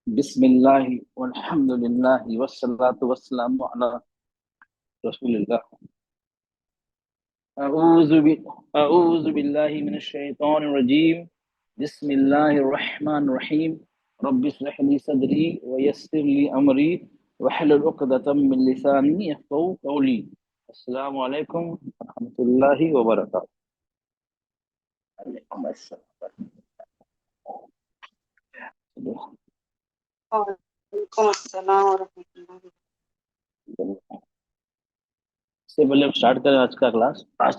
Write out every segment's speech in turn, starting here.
बिस्मिल्लाहि वल्हम्दुलिल्लाहि वस्सलातु वस्सलामु अला रसूलिल्लाह। अऊज़ु बि अऊज़ु बिल्लाहि मिनश शैतानिर रजीम। बिस्मिल्लाहिर रहमानिर रहीम। रब्बि इश्रह ली सदरी व यस्सिर ली अमरी वहलुल उक़दतम मिन लिसानी यफ़क़हू क़ौली। अस्सलामु अलैकुम व रहमतुल्लाहि व बरकातुहू। वालेकुम अस्सलाम। वालेकुम अस्सलाम वरहमतुल्लाहि। इससे पहले हम स्टार्ट करें आज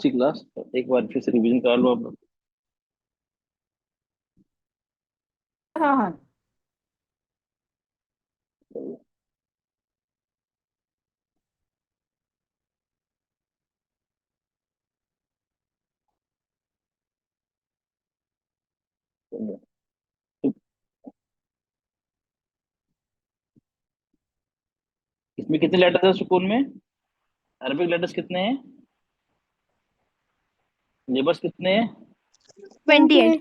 की क्लास एक बार फिर से रिवीजन करा लो आप लोग। हाँ हाँ इसमें कितने लेटर्स है सुकून में? अरबिक लेटर्स कितने हैं? लेबर्स कितने हैं? 28।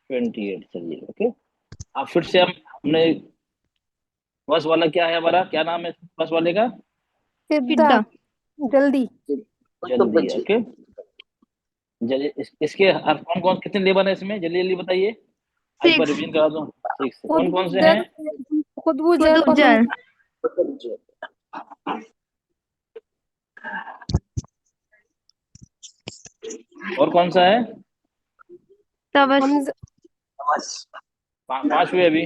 28। चलिए ओके। अब फिर से हमने फर्स्ट वाला क्या है हमारा, क्या नाम है फर्स्ट वाले का? फिद्दा। जल्दी जल्दी। ओके जल्दी। इसके हर कौन कौन कितने लेबर है इसमें, जल्दी जल्दी बताइए। एक बार 6। रिवीजन करा दो। 6 कौन कौन से हैं? खुदबू जल और खुदूजल। और कौन सा है? तबस। हमजा। 5 हुए अभी।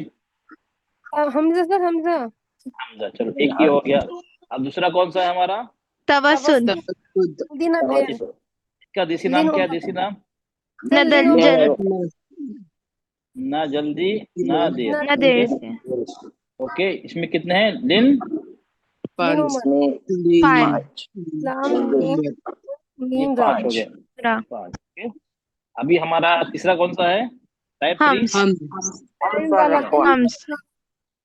हमजा सर हमजा। हमजा। चलो एक ही हो गया। अब दूसरा कौन सा है हमारा? तबसुद। दीना देर इसका देसी नाम क्या है? देसी नाम? नदंजल। ना जल्दी ना देर। न देर से। ओके इसमें कितने हैं? लिन 5। ये 5 हो गए। 5। ओके अभी हमारा तीसरा कौन सा है? टाइप 3। हम्स। हम्स।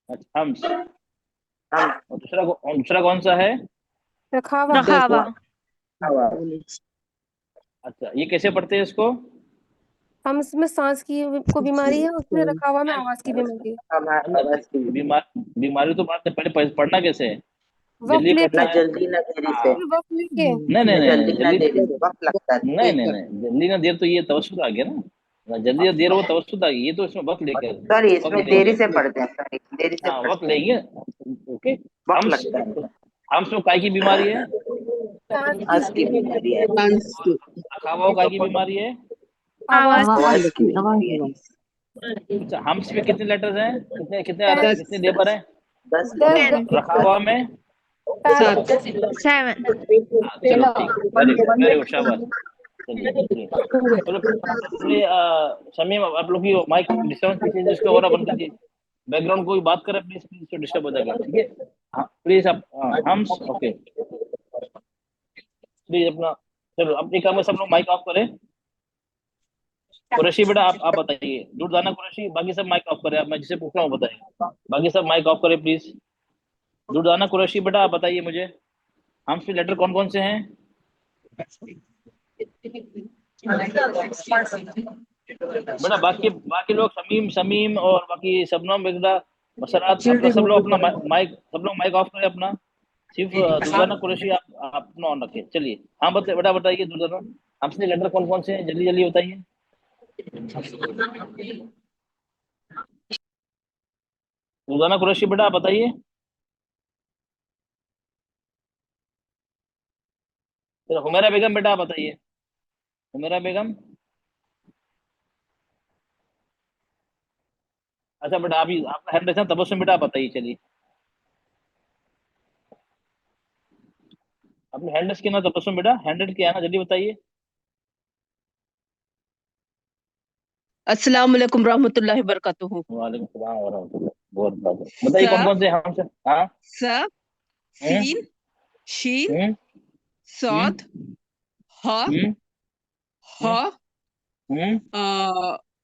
अच्छा हम्स। और दूसरा कौन सा है? रखावा रखावा। अच्छा ये कैसे पढ़ते हैं इसको? हमस में सांस की को बीमारी है, उसमें रखावा में आवाज की बीमारी है। बीमारी तो बात है, पहले पढ़ना कैसे है? वक्त जल्दी पढ़ना लेके है। जल्दी ना देरी से। वक्त लेके नहीं नहीं नहीं जल्दी ना जल्दी। देरी से वक्त लगता है। नहीं नहीं नहीं जल्दी ना देर तो ये तवस्सुत आ गया ना। जल्दी ना देर वो तवस्सुत आ गई, ये तो इसमें वक्त लेकर सॉरी वक्त इसमें लेंगे। देरी से पढ़ते हैं, सॉरी देरी से हाँ वक्त पढ़ते हैं, लेंगे। ओके। वक्त हम्स। लगता है। हम्स में काय की बीमारी है? सांस सांस की बीमारी है। अखावा काय की बीमारी है? आवाज। आवाज की बीमारी है। अच्छा हम्स में कितने लेटर्स हैं? कितने कितने दस। कितने लेबर हैं? 10 10 रखावा में 7। चलो ठीक है। वेरी गुड शाबाश। चलिए चलो चलिए शमीम आप लोग की माइक डिस्टर्बेंस पीछे जिसका हो रहा बंद कीजिए। बैकग्राउंड कोई बात करे प्लीज प्लीज, तो डिस्टर्ब हो जाएगा। ठीक है हाँ प्लीज आप हम्स ओके प्लीज अपना। चलो अब एक काम है, सब लोग माइक ऑफ करें। कुरैशी बेटा आप बताइए। दुर्दाना कुरैशी, बाकी सब माइक ऑफ करें। आप मैं जिसे पूछ रहा हूँ बताइए। बाकी सब माइक ऑफ करें प्लीज। दुर्दाना कुरैशी बेटा आप बताइए मुझे, हम्स में लेटर कौन कौन से हैं? बेटा बाकी बाकी लोग शमीम शमीम और बाकी शबनम वगैरह मसरात अपना सब लोग अपना माइक सब लोग माइक ऑफ करें अपना। सिर्फ दुर्गाना कुरैशी आप अपना ऑन रखें। चलिए हाँ बेटा बताइए दुर्गाना, हमसे लेटर कौन कौन से हैं जल्दी जल्दी बताइए। दुर्गाना कुरैशी बेटा आप बताइए। फिर हुमैरा बेगम बेटा आप बताइए। हुमैरा बेगम। अच्छा बेटा अभी आपका हैंड रेस है, तबस्सुम बेटा आप बताइए। चलिए आपने हैंड रेस किया ना तबस्सुम बेटा, हैंड रेस किया है ना, जल्दी बताइए। अस्सलाम वालेकुम रहमतुल्लाहि बरकातुहू। वालेकुम सलाम व रहमतुल्लाह। बहुत बताइए कौन कौन से हम से। हाँ स सीन शीन हम्म सौद ह हम्म ह हम्म अ,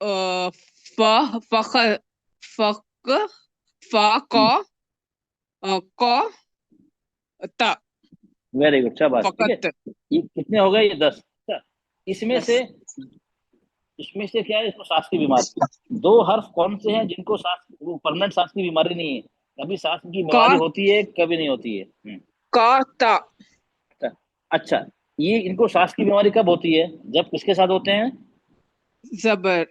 अ, फ फख फक फ क क त वेरी गुड शाबाश। ठीक है फकत। ये कितने हो गए? ये 10। इसमें से इसमें से क्या है, इसको सांस की बीमारी। दो हर्फ कौन से हैं जिनको सांस, वो परमानेंट सांस की बीमारी नहीं है, कभी सांस की बीमारी का होती है कभी नहीं होती है। का ता अच्छा, ये इनको सांस की बीमारी कब होती है, जब किसके साथ होते हैं? जबर,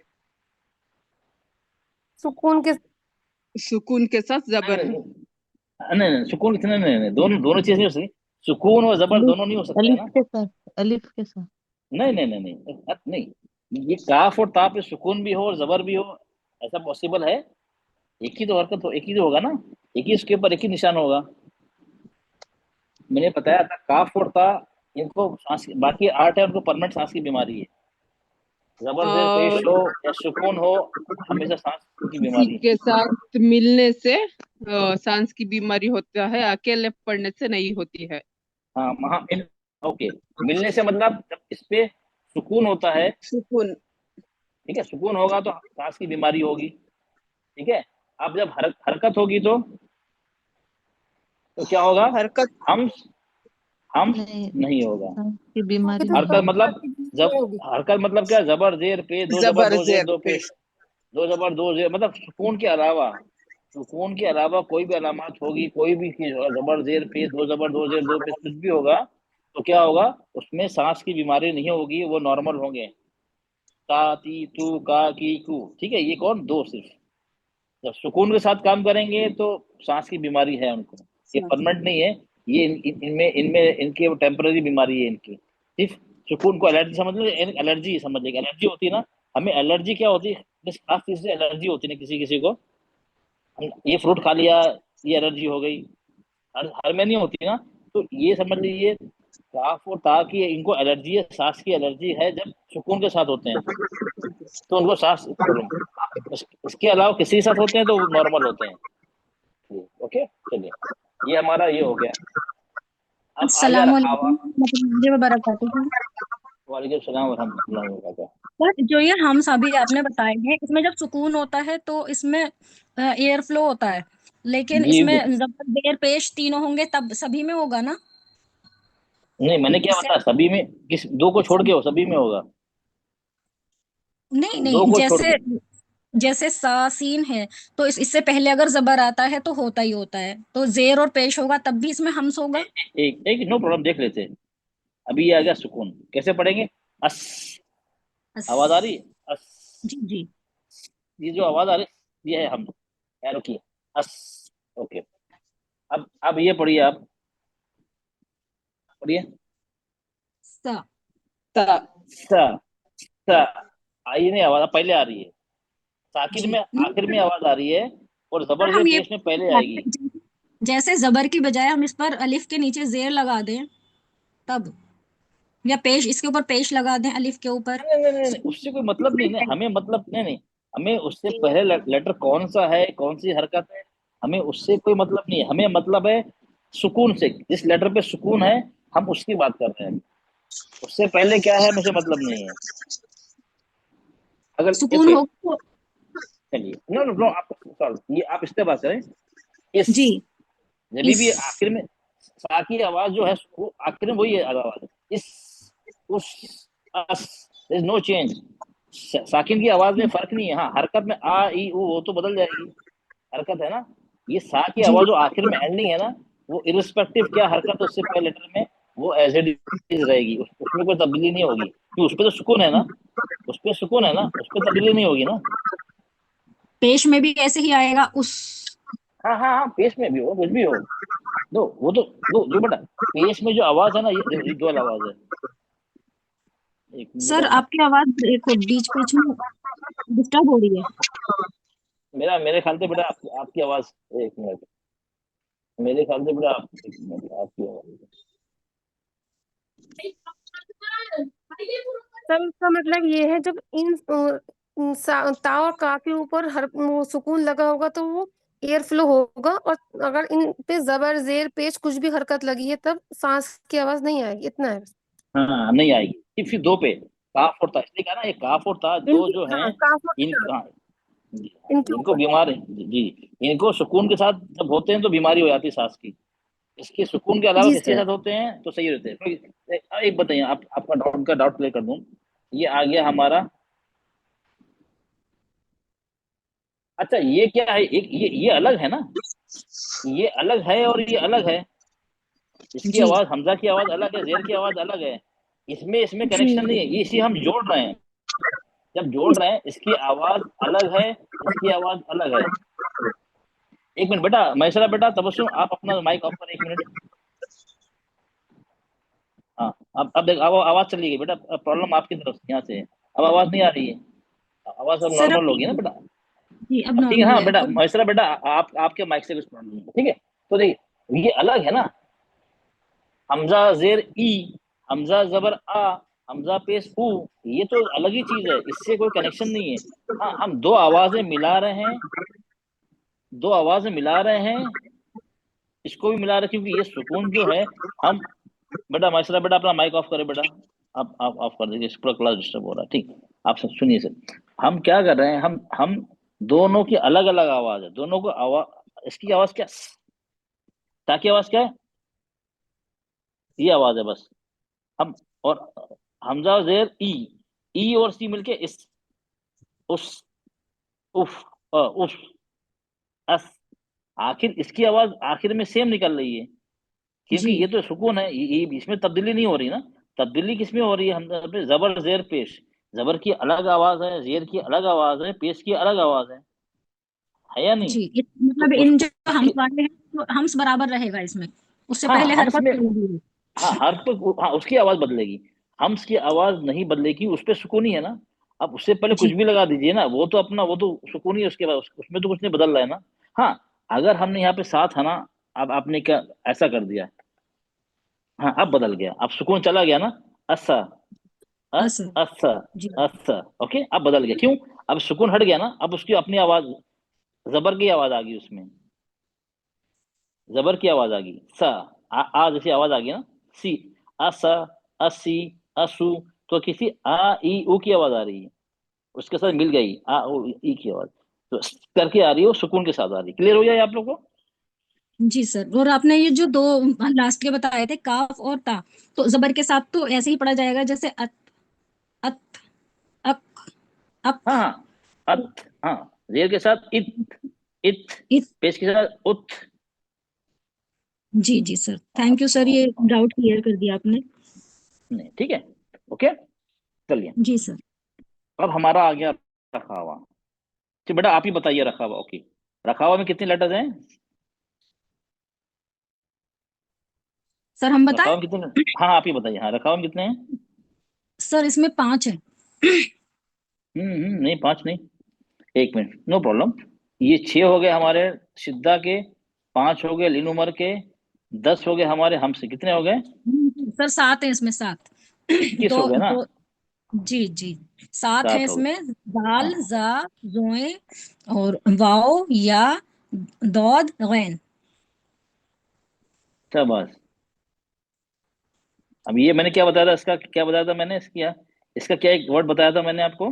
सुकून के साथ जबर। नहीं नहीं नहीं, सुकून कितने, नहीं नहीं, दोनों दोनों चीज नहीं हो सकती, सुकून और जबर अलिफ दोनों नहीं हो सकते है अलिफ ना। के साथ, अलिफ के साथ। नहीं नहीं नहीं नहीं नहीं, ये काफ और ता पे सुकून भी हो और जबर भी हो, ऐसा पॉसिबल है? एक ही तो हरकत हो, एक ही तो होगा ना, एक ही उसके ऊपर एक ही निशान होगा। मैंने बताया था काफ और ता, इनको सांस, बाकी आठ है उनको परमानेंट सांस की बीमारी है। जबर जेर पेश और हो या सुकून हो, हमेशा सांस की किसी बीमारी है। के साथ मिलने से सांस की बीमारी होता है, अकेले पड़ने से नहीं होती है। हाँ वहाँ ओके, मिलने से मतलब जब इस पे सुकून होता है, सुकून, ठीक है, सुकून होगा तो सांस की बीमारी होगी, ठीक है। अब जब हरकत होगी तो क्या होगा? हरकत, हम नहीं, नहीं होगा। सांस की बीमारी तो हरकत नहीं। मतलब, जब होगी। हरकत मतलब क्या, जबर जेर पे, दो जबर जबर दो जेर जेर दो पेश, पेश। दो जबर दो जेर, मतलब सुकून के अलावा कोई भी अलामत होगी, कोई भी चीज होगा, जबर जेर पेश, दो जबर दो जेर दो पेश, कुछ भी होगा, तो क्या होगा, उसमें सांस की बीमारी नहीं होगी, वो नॉर्मल होंगे। ता ती तू का की कू, ठीक है, ये कौन, दो सिर्फ। जब सुकून के साथ काम करेंगे तो सांस की बीमारी है उनको, ये परमानेंट नहीं है, ये इनमें इनमें इनके टेम्पररी बीमारी है इनकी। सिर्फ सुकून को एलर्जी समझ लो, एलर्जी समझ लेंगे, एलर्जी होती है ना, हमें एलर्जी क्या होती है, जिस खास चीज से एलर्जी होती है ना किसी किसी को, ये फ्रूट खा लिया, ये एलर्जी हो गई, हर में नहीं होती ना। तो ये समझ लीजिए, काफ और ता की इनको एलर्जी है, सांस की एलर्जी है, जब सुकून के साथ होते हैं तो उनको सांस प्रॉब्लम। इसके अलावा किसी के साथ होते हैं तो नॉर्मल होते हैं। ओके, चलिए, ये हमारा ये हो गया। अब आ जा अस्सलाम आवा, वालेकुम warahmatullahi wabarakatuh। वालेकुम सलाम वरहमतुल्लाहि वबरकातुहू। सर जो ये हम सभी आपने बताए हैं, इसमें जब सुकून होता है तो इसमें एयर फ्लो होता है, लेकिन जी इसमें जब देर पेश तीनों होंगे तब सभी में होगा ना? नहीं, मैंने क्या इससे बताया, सभी में, किस दो को छोड़ के हो, सभी में होगा, नहीं दो नहीं, को छोड़ जैसे के। जैसे सा सीन है तो इससे पहले अगर जबर आता है तो होता ही होता है, तो जेर और पेश होगा तब भी इसमें हमस होगा। एक एक नो प्रॉब्लम, देख लेते हैं। अभी ये आ गया सुकून, कैसे पढ़ेंगे? अस, आवाज आ रही अस, है, अस, जी जी। ये जो आवाज आ रही है, ये है हम, एरो की, अस, ओके। अब ये पढ़िए, आप पढ़िए, सा, ता स, स, आई नहीं आवाज, अब पहले आ रही है, साकिन जी में नहीं आखिर में सर, आवाज आ रही है, और सर जबर जेर हम ये पेश में पहले चाहते आएगी। हैं, जैसे जबर की बजाय हम इस पर अलिफ के नीचे जेर लगा दें तब, या पेश, इसके ऊपर पेश लगा दें अलिफ के ऊपर। नहीं नहीं नहीं नहीं, उससे कोई मतलब नहीं है, हमें मतलब नहीं नहीं, हमें उससे पहले लेटर कौन सा है, कौन सी हरकत है, हमें उससे कोई मतलब नहीं है, हमें मतलब है सुकून से, जिस लेटर पे सुकून है हम उसकी बात कर रहे हैं, उससे पहले क्या है मुझे मतलब नहीं है। अगर सुकून ओके, हो तो चलिए, नो नो नो, आप सॉरी, ये आप इससे बात करें, इस, जी। जब इस, भी आखिर में सा की आवाज जो है, वो आखिर में वही आवाज है, इस, उस, अस, नो चेंज, साकिन की आवाज में फर्क नहीं है। हाँ, हरकत में आ ई उ वो तो बदल जाएगी, हरकत है ना, ये सा की जी आवाज जो आखिर में एंडिंग है ना, वो इरिस्पेक्टिव क्या हरकत है उससे पहले लेटर में, वो एज इट इज रहेगी, उसमें कोई तब्दीली नहीं होगी, क्योंकि उस पर तो सुकून है ना, उस पर सुकून है ना, उस पर तब्दीली नहीं होगी ना। पेश में भी ऐसे ही आएगा उस। हाँ हाँ हाँ, पेश में भी हो, कुछ भी हो, दो वो तो, दो जो बेटा, पेश में जो आवाज है ना, ये दो आवाज है। एक मिनट सर बेटा, आपकी आवाज देखो बीच बीच में डिस्टर्ब हो रही है। मेरे ख्याल से बेटा आपकी आवाज, एक मिनट, मेरे ख्याल से बेटा एक मिनट, आपकी आवाज, सर इसका मतलब ये है, जब ता और का के ऊपर हर वो सुकून लगा होगा तो वो एयर फ्लो होगा, और अगर इन पे जबर जेर पेश कुछ भी हरकत लगी है तब सांस की आवाज नहीं आएगी, इतना है बस। हाँ नहीं आएगी, फिर दो पे काफ और ता, इसलिए कहा ना, ये काफ और ता दो इनकी जो हैं, हाँ काफ और इन, ता, हाँ, जी, हाँ, इनके इनको ऊपर। बीमार है जी, इनको सुकून के साथ जब होते हैं तो बीमारी हो जाती है सांस की, इसके सुकून के अलावा जी किसके सर। साथ होते हैं तो सही रहते हैं। एक बताइए, आप आपका डाउट क्लियर कर दूं, ये आ गया हमारा अच्छा ये क्या है, एक ये अलग है ना, ये अलग है और ये अलग है। इसकी जी आवाज, हमजा की आवाज अलग है, जेर की आवाज अलग है। इसमें इसमें कनेक्शन नहीं है, ये इसी हम जोड़ रहे हैं। जब जोड़ रहे हैं, इसकी आवाज अलग है, इसकी आवाज अलग है। एक मिनट बेटा, मैसरा बेटा, तबस्सुम, आप अपना माइक ऑफ करें 1 मिनट। हाँ, अब देख, अब आवाज चली गई बेटा, प्रॉब्लम आपकी तरफ से, यहाँ से है। अब आवाज नहीं आ रही है, आवाज अब सर नॉर्मल अब होगी ना बेटा। जी अब अब ठीक है। नॉर्मल हाँ है। बेटा, और मैसरा बेटा, आप आपके माइक से कुछ प्रॉब्लम है, ठीक है। तो देखिए, ये अलग है ना, हमजा जेर ई, हमजा जबर आ, हमजा पेश ऊ, ये तो अलग ही चीज है, इससे कोई कनेक्शन नहीं है। हाँ, हम दो आवाजें मिला रहे हैं, दो आवाजें मिला रहे हैं, इसको भी मिला रहे हैं, क्योंकि ये सुकून जो है, हम, बेटा माइसरा बेटा अपना माइक ऑफ करें बेटा। आप ऑफ कर दीजिए, पूरा क्लास डिस्टर्ब हो रहा है, ठीक। आप सब सुनिए सर, हम क्या कर रहे हैं, हम दोनों की अलग अलग आवाज है, दोनों को आवाज, इसकी आवाज क्या, ताकि आवाज क्या है, ये आवाज है बस। हम, और हमजा जेर ई और सी मिलके इस, उस, उफ, उस, अस, आखिर इसकी आवाज आखिर में सेम निकल रही है, क्योंकि जी ये तो सुकून है, ये इसमें तब्दीली नहीं हो रही ना। तब्दीली किसमें हो रही है, हमजा पे जबर जेर पेश, जबर की अलग आवाज है, जेर की अलग आवाज है, पेश की अलग आवाज है या नहीं। जी तो मतलब इन जो उसके, हम्स वाले हैं तो हम्स बराबर रहेगा इसमें, उससे हाँ पहले हम्स हरकत में, होगी। हाँ हर पर, हाँ उसकी आवाज बदलेगी, हम्स की आवाज नहीं बदलेगी, उस पे सुकून ही है ना। अब उससे पहले कुछ जी भी लगा दीजिए ना, वो तो अपना, वो तो सुकून ही है, उसके बाद उसमें तो कुछ नहीं बदल रहा है ना। हाँ, अगर हमने यहाँ पे साथ है ना, अब आपने क्या ऐसा कर दिया, हाँ अब बदल गया, अब सुकून चला गया ना, अस्सा, असर। अस्सा, जी अस्सा, ओके, अब बदल गया, क्यों, अब सुकून हट गया ना, अब उसकी अपनी आवाज, जबर की आवाज आ गई उसमें, जबर की आवाज आ गई, सा, आ जैसी आवाज आ गई ना, सी, असा, असी, असु, तो किसी आ ई ऊ की आवाज आ रही है, उसके साथ मिल गई आ ओ ई की आवाज, तो करके आ रही है, वो सुकून के साथ आ रही है। क्लियर हो गया ये आप लोग को। जी सर। और आपने ये जो दो लास्ट के बताए थे काफ और ता, तो जबर के साथ तो ऐसे ही पढ़ा जाएगा जैसे अत, अत, अक, हाँ अक, हाँ, अत, हाँ, जेर के साथ इत, इत, इत। पेश के साथ उत। जी जी सर, थैंक यू सर, ये डाउट क्लियर कर दिया आपने। नहीं, ठीक है, ओके, चलिए। जी सर। अब हमारा आ गया रखा हुआ। तो बेटा आप ही बताइए, रखा हुआ, ओके, रखा हुआ में कितने लेटर्स हैं, सर हम रखा बताएं। हुआ में कितने, हाँ आप ही बताइए, हाँ रखा हुआ में कितने हैं। सर इसमें 5 है। नहीं 5 नहीं, 1 मिनट, नो प्रॉब्लम। ये 6 हो गए हमारे सिद्धा के, 5 हो गए लिन उमर के, 10 हो गए हमारे हमसे, कितने हो गए, सर 7 है इसमें, 7। 21 हो दो गए ना, दो। जी जी, 7 है 7 हो इसमें। गए, दाल, हाँ जा, जोए और वाओ, या, दौद, गैन। शाबाश। अब ये मैंने क्या बताया था, इसका क्या बताया था मैंने, इसका क्या एक वर्ड बताया था मैंने आपको,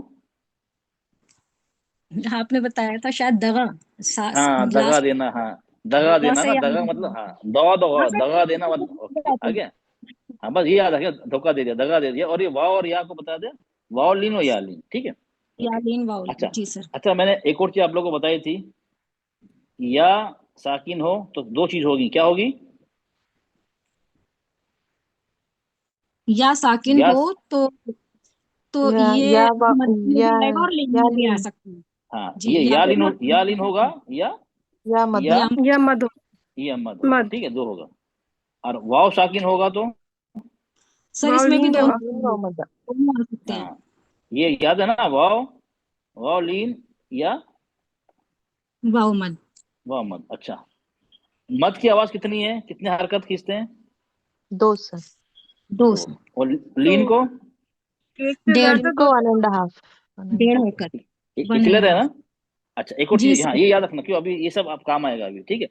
आपने बताया था शायद दगा। हाँ दगा लास्ट देना, हाँ दगा देना से ना, याद दगा मतलब, नहीं। हाँ दगा हाँ दगा, सर, दगा देना मतलब, ओके आ गया। हाँ बस ये याद रखिए, धोखा दे दिया, दगा दे दिया, और ये वाव और या को बता दिया, वाव लीन और या लीन, ठीक है, ओके। यालीन वाउल। अच्छा, जी सर। अच्छा मैंने एक और चीज आप लोगों को बताई थी, या साकिन हो तो दो चीज होगी, क्या होगी, या साकिन या, हो तो या ये या वा, मद में या भी आएगा और लीन या में भी आ लीन, सकता है। हाँ जी, ये या या तो लीन, या लीन मद। होगा, या मद, या या या मधु, ये मद होगा, मध, ठीक है, दो होगा। और वाव साकिन होगा तो, सर इसमें भी वावलीन दोनों होगा, लीन वा मद। दोनों आ सकते हैं। हाँ ये याद है ना, वाव, वाव लीन, या वाओ मद। वाव मद। अच्छा, मद की आवाज कितनी है, कितने हरकत खींचते हैं, 2 सर। 2 दो, सर। और तो लीन को, एक से डेढ़। ज्यादा इनको 2 1.5, 1.5 हरकत। वन एंड क्लियर है हाफ। ना। अच्छा एक और जी चीज, हाँ सर। ये याद रखना, क्यों अभी ये सब आप काम आएगा अभी, ठीक है।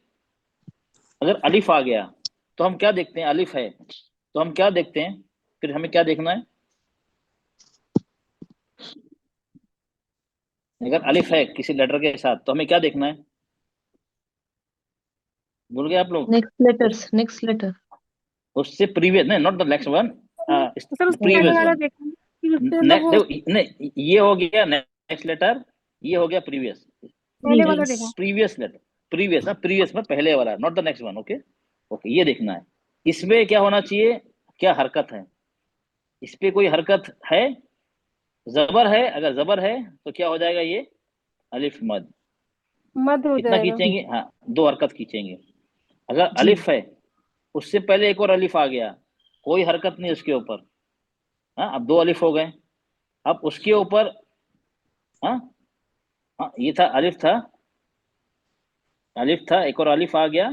अगर अलिफ आ गया तो हम क्या देखते हैं, अलिफ है तो हम क्या देखते हैं, फिर हमें क्या देखना है, अगर अलिफ है किसी लेटर के साथ तो हमें क्या देखना है, भूल गए आप लोग, नेक्स्ट लेटर्स, नेक्स्ट लेटर। उससे प्रीवियस, नहीं not the next one, sir उससे पहले प्रीवियस वाला वन, देखना कि उससे मतलब वो, देखो नहीं, ये हो गया नेक्स्ट लेटर, ये हो गया प्रीवियस, पहले वाला Previous. देखो। प्रीवियस लेटर, प्रीवियस में पहले वाला, not the next one. Okay okay, ये देखना है। इसमें क्या होना चाहिए, क्या हरकत है, इस पे कोई हरकत है, जबर है, अगर जबर है तो क्या हो जाएगा, ये अलिफ मद। मद हो कितना जाएगा। खींचेंगे, हाँ 2 हरकत खींचेंगे। अगर जी। अलिफ है, उससे पहले एक और अलिफ आ गया, कोई हरकत नहीं उसके ऊपर, हाँ अब 2 अलिफ हो गए। अब उसके ऊपर हाँ हाँ, ये था अलिफ था, एक और अलिफ आ गया।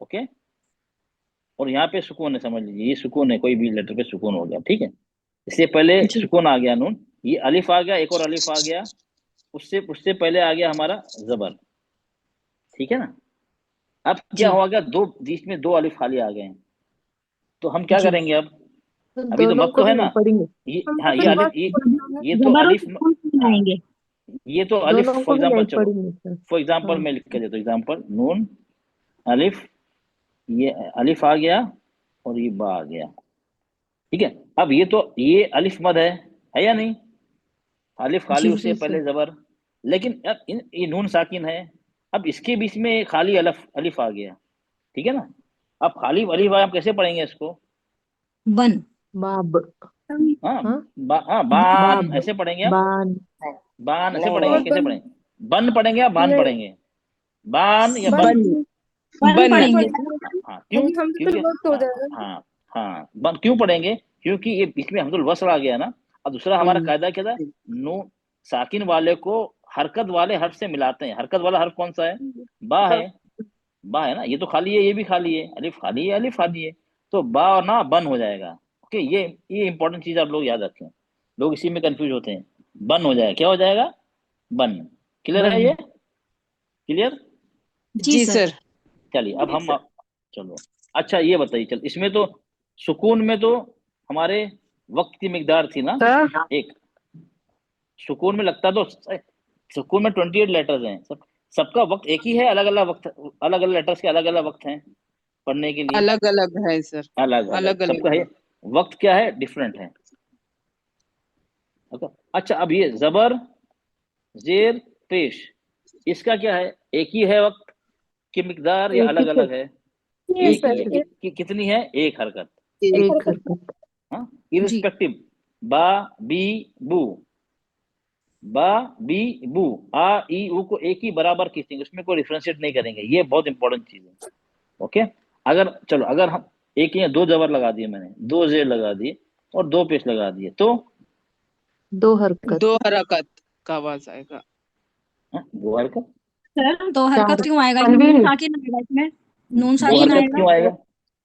ओके, और यहाँ पे सुकून है, समझ लीजिए ये सुकून है, कोई भी लेटर पे सुकून हो गया, ठीक है। इससे पहले जी। सुकून आ गया नून, ये अलिफ आ गया, एक और अलिफ आ गया, उससे उससे पहले आ गया हमारा जबर, ठीक है ना। अब क्या जी। हुआ, गया 2 बीच में 2 अलिफ खाली आ गए हैं, तो हम क्या जी। करेंगे अब, तो अभी तो दोनों मत को तो है भी ना, पढ़ेंगे, ये हम हाँ तो ये फिर अलिफ, ये तो जबर और अलिफ, सुकून से हाँ आएंगे। ये तो अलिफ, दोनों फॉर को भी एग्जाम्पल, नहीं चलो पढ़ेंगे सर। फॉर एग्जाम्पल हाँ मैं लिख के देता हूँ, एग्जाम्पल नून अलिफ, ये अलिफ आ गया और ये बा आ गया, ठीक है। अब ये तो ये अलिफ मद है या नहीं, अलिफ खाली, जी। उससे जी पहले सर। जबर, लेकिन अब ये नून साकिन है, अब इसके बीच में खाली अलिफ आ गया, ठीक है ना। अब खाली अलिफ आया, हम कैसे पढ़ेंगे इसको, बन। बाब। हाँ हाँ हाँ बान बाब। ऐसे पढ़ेंगे हम, बान। बान ऐसे और पढ़ेंगे, कैसे बन पढ़ेंगे, बन पढ़ेंगे या बान नहीं, पढ़ेंगे, बान या बन बन, बन बन पढ़ेंगे। हाँ क्यों, क्योंकि हम तो फिर क्योंकि वक्त हो हाँ जाएगा। हाँ हाँ बन क्यों पढ़ेंगे, क्योंकि ये बीच में हमदुल वस्ल आ गया ना। अब दूसरा हमारा कायदा क्या था, नून साकिन वाले को हरकत वाले हर्फ से मिलाते हैं, हरकत वाला हर्फ कौन सा है, बा है, बा है ना, ये तो खाली है, ये भी खाली है, अलिफ खाली है, अलिफ खाली है, तो बा और ना बन हो जाएगा। ओके, ये इंपॉर्टेंट चीज आप लोग याद रखें, लोग इसी में कंफ्यूज होते हैं, बन हो जाएगा, क्या हो जाएगा, बन। क्लियर है बन। ये, क्लियर। जी जी सर। सर। चलिए अब हम चलो, अच्छा ये बताइए, चल इसमें तो सुकून में तो हमारे वक्त की मिकदार थी ना, एक सुकून में लगता तो, सुकून में 28 लेटर्स हैं, सबका वक्त एक ही है, अलग अलग वक्त, अलग अलग लेटर्स के अलग अलग वक्त हैं पढ़ने के लिए, अलग अलग है सर, अलग अलग अलग अलग सबका है, वक्त क्या है, डिफरेंट है। ओके, अच्छा अब ये जबर जेर पेश, इसका क्या है, एक ही है वक्त की मिकदार या एक अलग ही अलग सर। है, ये एक सर ही है, कितनी है, एक हरकत, एक हरकत हरकत। हाँ जी। इरिस्पेक्टिव, बा बी बू, बा बी बू, आ ई ऊ को एक ही बराबर खींचेंगे, उसमें कोई डिफरेंशिएट नहीं करेंगे, ये बहुत इंपॉर्टेंट चीज है। ओके, अगर चलो अगर हम एक या 2 जबर लगा दिए मैंने, 2 जेर लगा दिए और 2 पेश लगा दिए, तो 2 हरकत। 2 हरकत का आवाज आएगा। 2 हरकत, सर 2 हरकत 4। क्यों आएगा, नून साकिन आएगा इसमें, नून 2 साकिन हरकत आएगा। क्यों आएगा,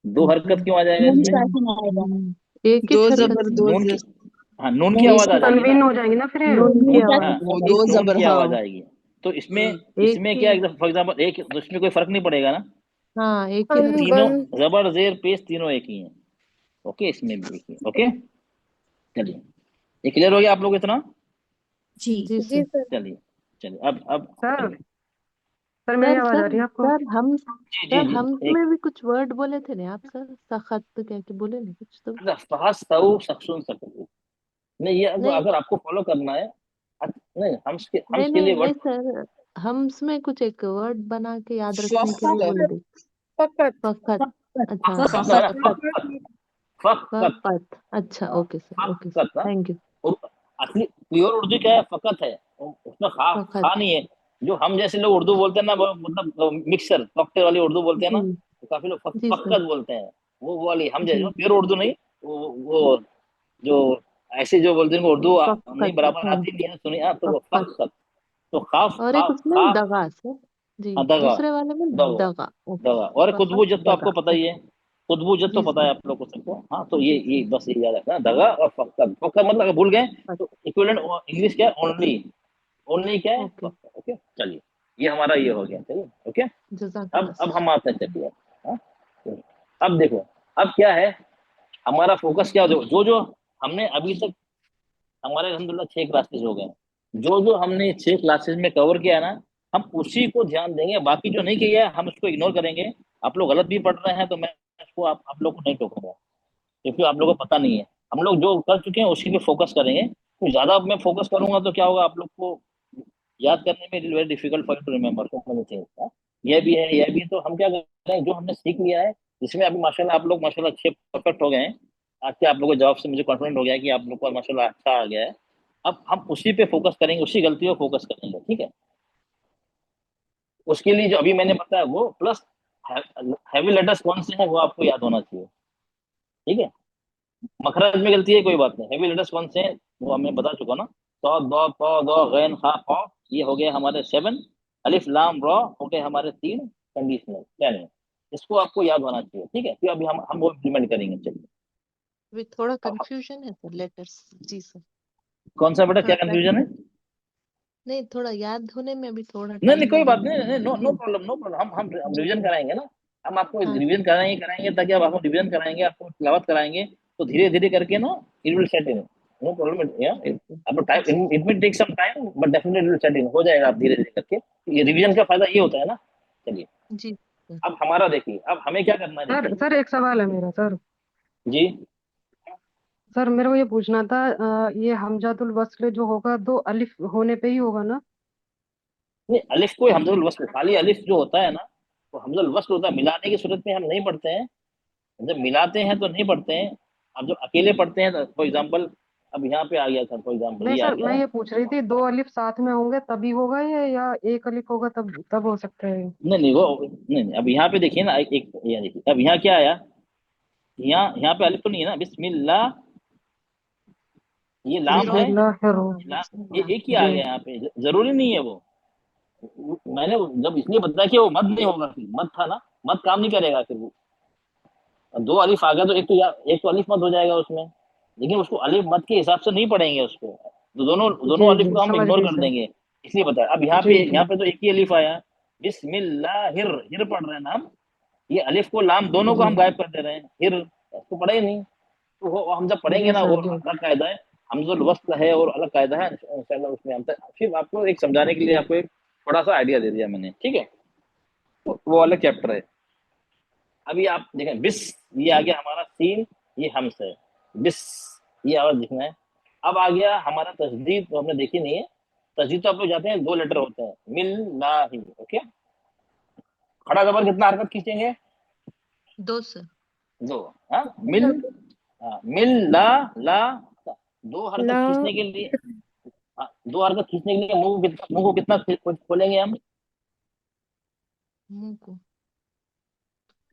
2 हरकत क्यों आ जाएगा नून इसमें, साकिन आएगा। एक ही 2 हरकत जबर है। 2 नून की, जेर, हाँ नून की आवाज आ जाएगी तनवीन ना, हो जाएगी ना फिर। नून की नून, आवाज हाँ वो आएगी। 2 नून जबर, की हाँ आवाज आएगी, तो इसमें एक इसमें ही। क्या, फॉर एग्जाम्पल एक, तो इसमें कोई फर्क नहीं पड़ेगा ना, हाँ एक ही बन हरकत। तीनों बन जबर जेर पेश तीनों एक ही हैं। ओके, इसमें भी एक ही, ओके चलिए, ये क्लियर हो गया आप लोग इतना, जी। जी जी सर। सर। चलिए चलिए अब सर चलिए, सर मेरी सर आवाज आ रही है आपको? सर हम जी सर जी हम जी एक, में भी कुछ वर्ड बोले थे ना आप सर, सखत कह के बोले ना कुछ तो। फहस ताऊ सक्सुन सकूं, नहीं ये नहीं अगर आपको फॉलो करना है, नहीं हम नहीं के नहीं लिए नहीं वर्ड, सर, हम में कुछ एक वर्ड बना के याद रखने के लिए फक्त, बोल दी। फकत फकत। अच्छा फकत फकत। ना है ना, फकत फकत, फकत। अच्छा हाँ, ओके सर, ओके सर, फकत ना, थैंक यू। और असली प्योर उर्दू क्या है, फकत है, उसमें खा फकत। खा नहीं है, जो हम जैसे लोग उर्दू बोलते हैं ना, वो मतलब मिक्सर कॉकटेल वाली उर्दू बोलते हैं ना, जी तो काफी लोग जी सर। फकत बोलते हैं, वो वाली हम जी जैसे प्योर उर्दू नहीं, वो जो ऐसे जो बोलते हैं उनको उर्दू नहीं फकत। बराबर हाँ आती नहीं है, सुनी आप, तो वो फकत। फकत, तो खाफ और एक खा उसमें खा, दगा सर। जी हाँ, दगा, दूसरे वाले में दगा, दगा। ओके। दगा, और कुतबू फकत जद तो दगा। आपको पता ही है, कुतबू जद तो जी पता है सर। आप लोग को सबको, हाँ तो ये बस ये याद रखना, दगा और फक्कत, फक्कत मतलब अगर भूल गए तो इक्विवेलेंट इंग्लिश क्या है, ओनली, ओनली क्या है, ओके। फक्कत। ओके चलिए, ये हमारा ये हो गया, चलिए ओके। जज़ाकल्लाह अब सर। हम आते हैं, चलिए हाँ, अब देखो, अब क्या है हमारा फोकस, क्या जो जो हमने अभी तक, हमारे अल्हम्दुलिल्लाह 6 क्लासेस हो गए, जो जो हमने 6 क्लासेस में कवर किया है ना, हम उसी को ध्यान देंगे, बाकी जो नहीं किया है हम उसको इग्नोर करेंगे। आप लोग गलत भी पढ़ रहे हैं तो मैं उसको आप लोग को नहीं टोकूंगा, क्योंकि आप लोगों को पता नहीं है, हम लोग जो कर चुके हैं उसी पे फोकस करेंगे। तो ज्यादा मैं फोकस करूंगा तो क्या होगा, आप लोग को याद करने में very difficult for to remember यह भी है, यह भी। तो हम क्या कर रहे हैं, जो हमने सीख लिया है, जिसमें अभी माशाल्लाह आप लोग माशाल्लाह अच्छे परफेक्ट हो गए हैं। आज के आप लोगों के जवाब से मुझे कॉन्फिडेंट हो गया है कि आप लोग को माशाल्लाह अच्छा आ गया है। अब हम उसी पे फोकस करेंगे, उसी गलती पे फोकस करेंगे, ठीक है। उसके लिए जो अभी मैंने बताया वो प्लस हैवी लेटर्स कौन से हैं वो आपको याद होना चाहिए, ठीक है। मखरज में गलती है कोई बात नहीं, हैवी लेटर्स कौन से हैं वो हमें बता चुका ना। तो दो तो दो गैन खा कौ, ये हो गए हमारे 7। अलिफ लाम रॉ हो गए हमारे 3 कंडीशनल 10। इसको आपको याद होना चाहिए, ठीक है। फिर अभी हम वो इम्प्लीमेंट करेंगे। चलिए, अभी थोड़ा कंफ्यूजन है सर लेटर्स। जी सर, कौन सा बेटा, थोड़ा क्या कंफ्यूजन है? नहीं, थोड़ा याद होने में अभी थोड़ा नहीं नहीं टाइम कोई बात लगेगा। नहीं, नहीं no no problem, no problem. हम रिवीजन कराएंगे ना। हम आपको हाँ रिवीजन कराएंगे ताकि आप आपको रिवीजन कराएंगे, आपको तिलावत कराएंगे, तो धीरे धीरे करके ना it will set in. No problem या आपको time, it will take some time but definitely it will set in, हो जाएगा आप धीरे धीरे करके। ये रिवीजन का फायदा ये होता है ना। चलिए, जी सर। अब हमारा देखिए, अब हमें क्या करना है, सर देखिए सर एक सवाल है मेरा सर। जी। सर मेरे को ये पूछना था, ये हमजातुल वस्ल जो होगा दो अलिफ होने पे ही होगा ना? नहीं, अलिफ कोई हमजुल वस्ल, खाली अलिफ जो होता है ना वो हमजुल वस्ल होता है। मिलाने की सूरत में हम नहीं पढ़ते हैं, जब मिलाते हैं तो नहीं पढ़ते हैं। अब जब अकेले पढ़ते हैं तो फॉर एग्जाम्पल, अब यहाँ पे आ गया सर, फॉर एग्जाम्पल नहीं ये आ सर, गया मैं ना। ये पूछ रही थी दो अलिफ साथ में होंगे तभी होगा ये, या एक अलिफ होगा तब तब हो सकता है? नहीं नहीं वो नहीं नहीं, अब यहाँ पे देखिए ना, एक ये देखिए, अब यहाँ क्या आया, यहाँ यहाँ पे अलिफ तो नहीं है ना, बिस्मिल्लाह, ये लाम है। ये एक ही आ जी गया यहाँ पे, जरूरी नहीं है वो। मैंने जब इसलिए बताया कि वो मद नहीं होगा, फिर मद था ना, मद काम नहीं करेगा फिर वो। दो अलिफ आ गया तो एक तो अलिफ मद हो जाएगा उसमें, लेकिन उसको अलिफ मद के हिसाब से नहीं पढ़ेंगे उसको। तो दोनों दोनों जी अलिफ जी को हम समझ इग्नोर गई कर सर। देंगे, इसलिए बताया। अब जी जी यहाँ पे तो एक ही अलिफ आया, बिस्मिल्लाहिर, हिर पढ़ रहे हैं ना हम। ये अलिफ को लाम दोनों को जी हम गायब कर दे रहे हैं, हिर उसको पढ़े ही नहीं। तो हम जब पढ़ेंगे जी ना, सर और जी। अलग कायदा है, हमजुल वस्ल है और अलग कायदा है इंशाल्लाह, उसमें हम फिर आपको एक समझाने के लिए आपको एक थोड़ा सा आइडिया दे दिया मैंने, ठीक है। तो वो अलग चैप्टर है। अभी आप देखें, बिस, ये आ गया हमारा सीन, ये हमस है, बिस, ये आवाज दिखना है। अब आ गया हमारा तस्दीद, तो हमने देखी नहीं है। तस्दीद तो आप लोग जाते हैं, 2 लेटर होते हैं, मिल ना ही, ओके। खड़ा जबर कितना हरकत खींचेंगे? 2 सर। 2। हाँ, मिल, हाँ, मिल ला ला, 2 हरकत ला खींचने के लिए, हाँ, 2 हरकत खींचने के लिए मुंह को कितना खोलेंगे हम? मुंह को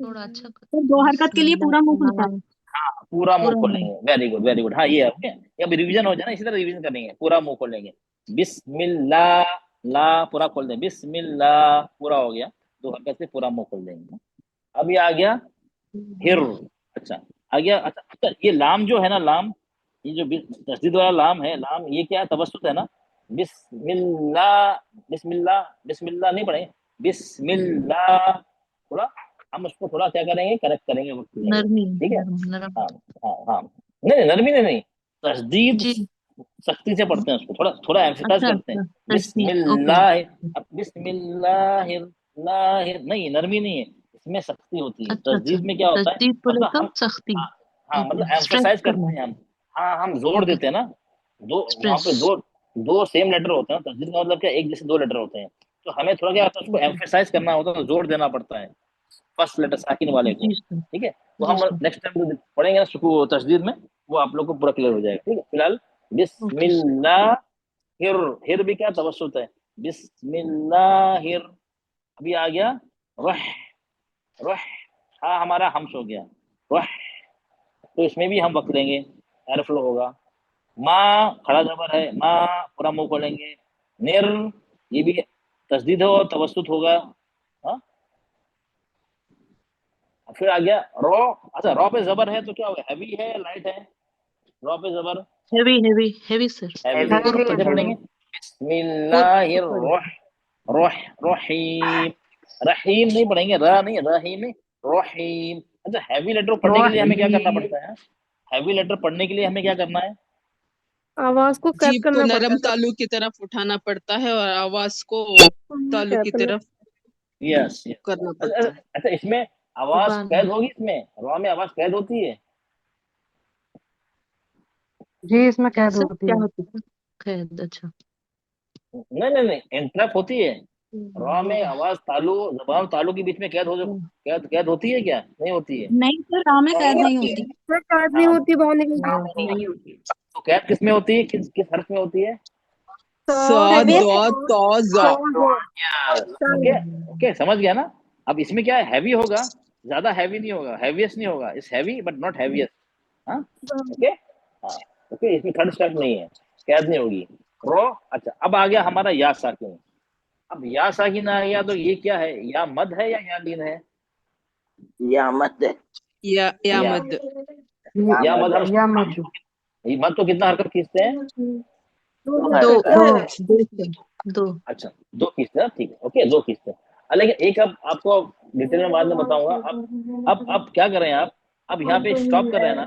थोड़ा अच्छा कर। तो दो हरकत के लिए पूरा मुंह खुलता है। पूरा मुंह पूरा मुंह। खोलेंगे, वेरी गुड वेरी गुड। हाँ ये है, ओके। ये अब रिवीजन हो जाए ना, इसी तरह रिवीजन करेंगे, पूरा मुंह खोलेंगे। बिस्मिल्लाह, ला पूरा खोल दें, बिस्मिल्लाह पूरा हो गया, 2 हरकत से पूरा मुंह खोल देंगे। अब ये आ गया हिर, अच्छा आ गया। अच्छा अच्छा, ये लाम जो है ना, लाम, ये जो तस्दीद वाला लाम है, लाम ये क्या है, तवस्सुत है ना। बिस्मिल्लाह, बिस्मिल्लाह, बिस्मिल्लाह नहीं पढ़ेंगे, बिस्मिल्लाह। थोड़ा हम उसको थोड़ा क्या करेंगे, करेक्ट करेंगे वक्त लेंगे, नरमी, ठीक है। नरम। हाँ हाँ हाँ, नहीं नरमी नहीं, नहीं, तस्दीद जी। सख्ती से पढ़ते हैं उसको, थोड़ा थोड़ा एम्फसाइज अच्छा करते हैं। अच्छा, तस्दीक, ओके। बिस्मिल्लाह, अब बिस्मिल्लाहिर, नहीं नरमी नहीं है, इसमें सख्ती होती है। अच्छा अच्छा, तस्दीद में क्या होता है, तस्दीक बोले मतलब तो हम, सख्ती। हाँ हाँ, ओके, मतलब स्ट्रेस एम्फसाइज करना। करते हैं हम। हाँ, हम जोर ओके, देते हैं ना। वहाँ स्ट्रेस। पे दो सेम लेटर होते हैं, तस्दीद का मतलब क्या, एक जैसे 2 लेटर होते हैं। तो हमें थोड़ा क्या होता है, उसको ओके। एम्फसाइज करना होता है, जोर देना पड़ता है फर्स्ट लेटर साकिन वाले को, जी सर। ठीक है। तो जी हम सर। नेक्स्ट टाइम जो पढ़ेंगे ना सुकू तस्दीद में, वो आप लोग को पूरा क्लियर हो जाएगा, ठीक है। फिलहाल ओके सर। बिस्मिल्लाह, हिर, हिर भी क्या तवस्सुत है, बिस्मिल्लाहिर। अभी आ गया रह, रह, हाँ हमारा हमस हो गया, रह। तो इसमें भी हम वक्त लेंगे, एयरफ्लो होगा। माँ खड़ा जबर है, माँ पूरा मुंह खोलेंगे। निर, ये भी तस्दीद हो और तवस्सुत होगा। हाँ, फिर आ गया रॉ। अच्छा, रॉ पे जबर है तो क्या होगा, हैवी है लाइट है? रॉ पे जबर heavy heavy heavy sir. Heavy, पूरा कैसे पढ़े। पढ़ेंगे? पूरा बिस्मिल्लाहिर पढ़े। रहीम, रहीम नहीं पढ़ेंगे, रा नहीं, रहीम नहीं, रहीम। अच्छा, हैवी लेटर पढ़ने के लिए हमें क्या करना रहीम। पड़ता है? हैवी लेटर पढ़ने के लिए हमें क्या करना है? आवाज को कैप जीभ को करना पड़ता नरम है सर। तालू की तरफ उठाना पड़ता है और आवाज को तालू की कैप में। तरफ यस यस। करना अच्छा पड़ता है। अच्छा, इसमें आवाज दबाना। कैद होगी, इसमें रॉ में आवाज कैद होती है? जी इसमें कैद सर होती क्या है। होती है? खैर, अच्छा। नहीं नहीं नहीं, इंटरप्ट होती है। रॉ में आवाज तालु, जबान तालु के बीच में कैद होती है क्या? नहीं होती है। नहीं सर, राह में कैद नहीं होती। सर काट नहीं हाँ, होती, बाहर निकल हाँ, जाती नहीं है। होती। तो कैद किस में होती है, किस हर्फ में होती है? सा सा द द त ज। ओके ओके, समझ गया ना। अब इसमें क्या है, हैवी होगा, ज्यादा हैवी नहीं होगा, हैवीएस्ट नहीं होगा, इस हैवी बट नॉट हैवीएस्ट। हाँ ओके, हाँ ओके, इसमें थर्ड स्टेप नहीं है, कैद नहीं होगी। रो, अच्छा अब आ गया हमारा या साकिन। अब या साकिन आ गया तो ये क्या है, या मद है या लीन है? या मद है। या या मद। या मद हम या मत। ये मद तो कितना हरकत खींचते हैं? दो। दो। अच्छा, दो खींचते हैं, ठीक है, ओके, दो खींचते हैं। लेकिन एक अब आपको डिटेल में बाद में बताऊंगा। अब क्या करें आप, अब यहाँ पे स्टॉप कर रहे हैं ना,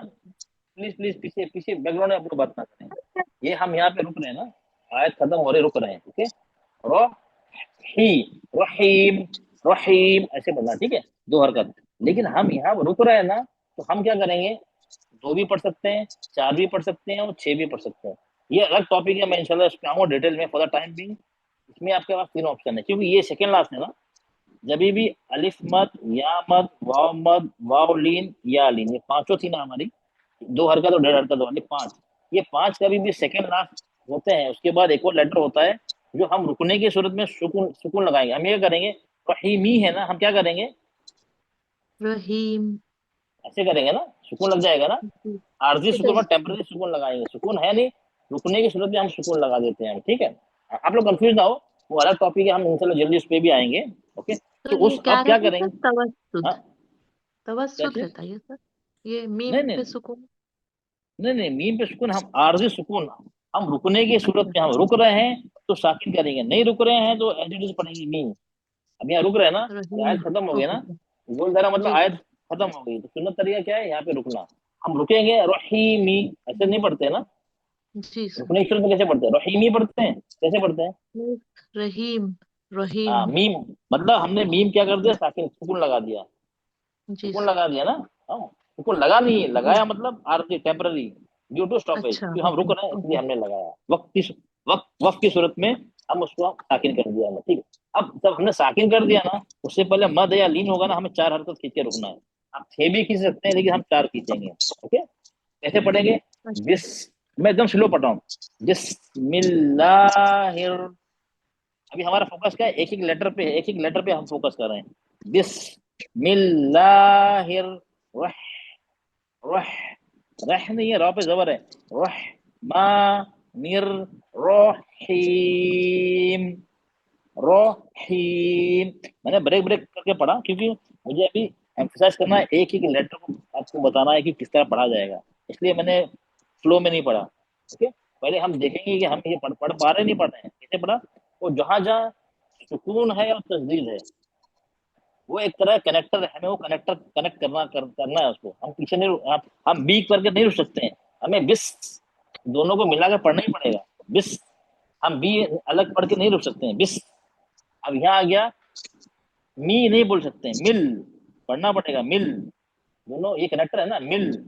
प्लीज प्लीज पीछे पीछे बैकग्राउंड में आप लोग बात ना करें। ये हम यहाँ पे रुक रहे हैं ना, आयत खत्म हो रही, रुक रहे हैं, ओके। रो ही, रहीम, रहीम ऐसे बोलना, ठीक है, दो हरकत। लेकिन हम यहाँ रुक रहे हैं ना, तो हम क्या करेंगे, दो भी पढ़ सकते हैं, चार भी पढ़ सकते हैं और छह भी पढ़ सकते हैं। ये अलग टॉपिक है, मैं इंशाल्लाह इस पे आऊंगा डिटेल में। फॉर द टाइम बिंग इसमें आपके पास तीन ऑप्शन है, क्योंकि ये सेकंड लास्ट है ना। जब भी अलिफ मद, या मद, वाव लीन, या लीन, ये पांचों थी ना हमारी, दो हरकत और डेढ़ हरकत वाली पांच। ये पांच कभी भी सेकंड लास्ट होते हैं, उसके बाद एक और लेटर होता है जो हम रुकने की सूरत में सुकून सुकून लगाएंगे। हम ये करेंगे, रहीमी है ना, हम क्या करेंगे, रहीम। ऐसे करेंगे ना, सुकून लग जाएगा ना। आरजी सुकून में टेम्पररी सुकून लगाएंगे, सुकून है नहीं, रुकने की सूरत में हम सुकून लगा देते हैं, ठीक है। आप लोग कंफ्यूज ना हो, वो अलग टॉपिक है, हम इंशाल्लाह जल्दी उस पे भी आएंगे, ओके। तो तो ये उस क्या अब क्या रहता है करेंगे, सर? तवस्सुत। हाँ क्या तवस्सुत चीज? रहता है ये सर? ये मीम नहीं पे नहीं सुकून। नहीं नहीं, मीम पे सुकून, हम आरजी सुकून, हम रुकने की सूरत में, हम रुक रहे हैं तो साकिन करेंगे, नहीं रुक रहे हैं तो एज इट इज पढ़ेंगे मीम। अब यहाँ रुक रहे हैं ना, तो आयत रहीम। खत्म हो गई ओके ना, सर। गोल धारा मतलब जी। आयत खत्म हो गई, तो सुन्नत तरीका क्या है, यहाँ पे रुकना। हम रुकेंगे, रहीमी ऐसे नहीं पढ़ते ना, जी सर। रुकने की सूरत में कैसे पढ़ते हैं, रहीमी पढ़ते हैं, कैसे पढ़ते हैं? रहीम। हाँ रहीम। मीम, मतलब हमने मीम क्या कर दिया, साकिन सुकून लगा दिया, जी सुकून सर। लगा दिया ना। हाँ, सुकून लगा नहीं है, लगाया मतलब आरती टेम्पररी ड्यू टू स्टॉपेज, अच्छा। क्योंकि हम रुक ओके रहे हैं इसलिए ओके। हमने लगाया, वक्त की सूरत में हम उसको साकिन कर दिया हमने, ठीक है। अब जब हमने साकिन कर दिया ना, उससे पहले मद या लीन होगा ना, हमें चार हरकत खींच के रुकना है। आप छह भी खींच सकते हैं, लेकिन हम चार खींचेंगे, ओके। कैसे पढ़ेंगे, अच्छा। बिस, मैं एकदम स्लो पढ़ रहा हूँ, बिस्मिल्लाहिर, अभी हमारा फोकस क्या है, एक एक लेटर पे, एक एक लेटर पे हम फोकस कर रहे हैं। बिस्मिल्लाहिर रह, रह, रह नहीं है, रा पे जबर है, रह मा निर रहीम, रहीम। मैंने ब्रेक ब्रेक करके पढ़ा, क्योंकि मुझे अभी एम्फसाइज करना है, एक एक लेटर को आपको बताना है कि किस तरह पढ़ा जाएगा, इसलिए मैंने फ्लो में नहीं पढ़ा, ओके। पहले हम देखेंगे कि हम ये पढ़ पा रहे नहीं पढ़ रहे हैं, कैसे पढ़ा। वो जहां जहां सुकून है और तस्दीद है, वो एक तरह कनेक्टर है, हमें वो कनेक्टर कनेक्ट करना है उसको, हम पीछे नहीं हम बी करके नहीं रुक सकते हैं, हमें बिस दोनों को मिलाकर पढ़ना ही पड़ेगा। बिस, हम बी अलग पढ़ के नहीं रुक सकते हैं, बिस। अब यहाँ आ गया, मी नहीं बोल सकते हैं, मिल पढ़ना पड़ेगा, मिल, दोनों ये कनेक्टर है ना, मिल।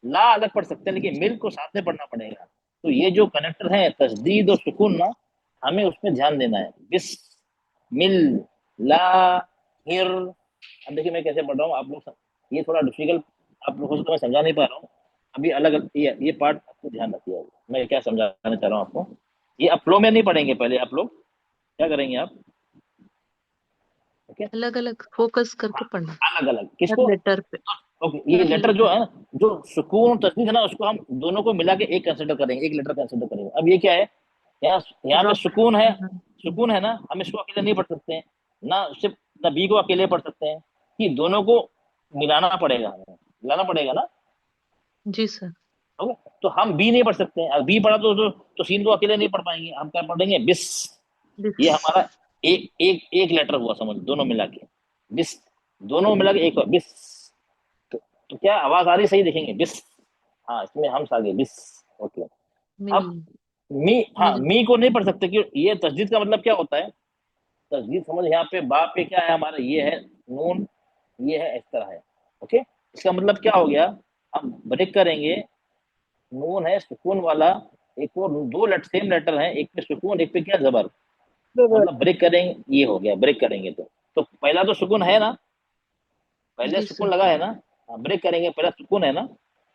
ला अलग पढ़ सकते हैं, लेकिन मिल को साथ में पढ़ना पड़ेगा। तो ये जो कनेक्टर है तस्दीद और सुकून ना, हमें उसमें ध्यान देना है। बिस मिल ला हिर। अब देखिए मैं कैसे पढ़ रहा हूँ, आप लोग ये थोड़ा डिफिकल्ट आप लोगों को मैं समझा नहीं पा रहा हूँ अभी, अलग अलग ये पार्ट आपको ध्यान रखिए, मैं क्या समझाना चाह रहा हूँ आपको। ये आप फ्लो में नहीं पढ़ेंगे, पहले आप लोग क्या करेंगे, आप ओके, अलग अलग फोकस करके पढ़ना अलग अलग हर किसको, लेटर पे। ओके। ये हर लेटर जो लेटर। है ना, जो सुकून तस्दीद है ना, उसको हम दोनों को मिला के एक कंसिडर करेंगे, एक लेटर कंसिडर करेंगे। अब ये क्या है, यहाँ पे रॉ। सुकून है, सुकून है ना, हम इसको अकेले नहीं पढ़ सकते हैं ना, सिर्फ ना बी को अकेले पढ़ सकते हैं, कि दोनों को मिलाना पड़ेगा, हमें मिलाना पड़ेगा ना, जी सर। ओके। तो हम बी नहीं पढ़ सकते हैं, अगर बी पढ़ा तो सीन को अकेले नहीं पढ़ पाएंगे, हम क्या पढ़ेंगे, बिस। ये दिस। हमारा एक एक एक लेटर हुआ, समझ, दोनों मिला के बिस, दोनों मिला के एक हुआ, बिस। तो क्या आवाज आ रही सही, देखेंगे, बिस, हाँ इसमें हम आ गए, बिस, ओके। मिल। अब मी, हाँ मिल। मी को नहीं पढ़ सकते, क्यों, ये तस्दीद का मतलब क्या होता है, तस्दीद समझ, यहाँ पे बाप पे क्या है हमारा, ये है नून, ये है इस तरह है, ओके। इसका मतलब क्या हो गया, हम ब्रेक करेंगे, नून है सुकून वाला, एक और दो सेम लेटर है, एक पे सुकून एक पे क्या जबर, मतलब ब्रेक करेंगे, ये हो गया ब्रेक करेंगे तो पहला तो सुकून है ना, पहले जी सुकून सर। लगा है ना, हाँ, ब्रेक करेंगे पहला सुकून है ना,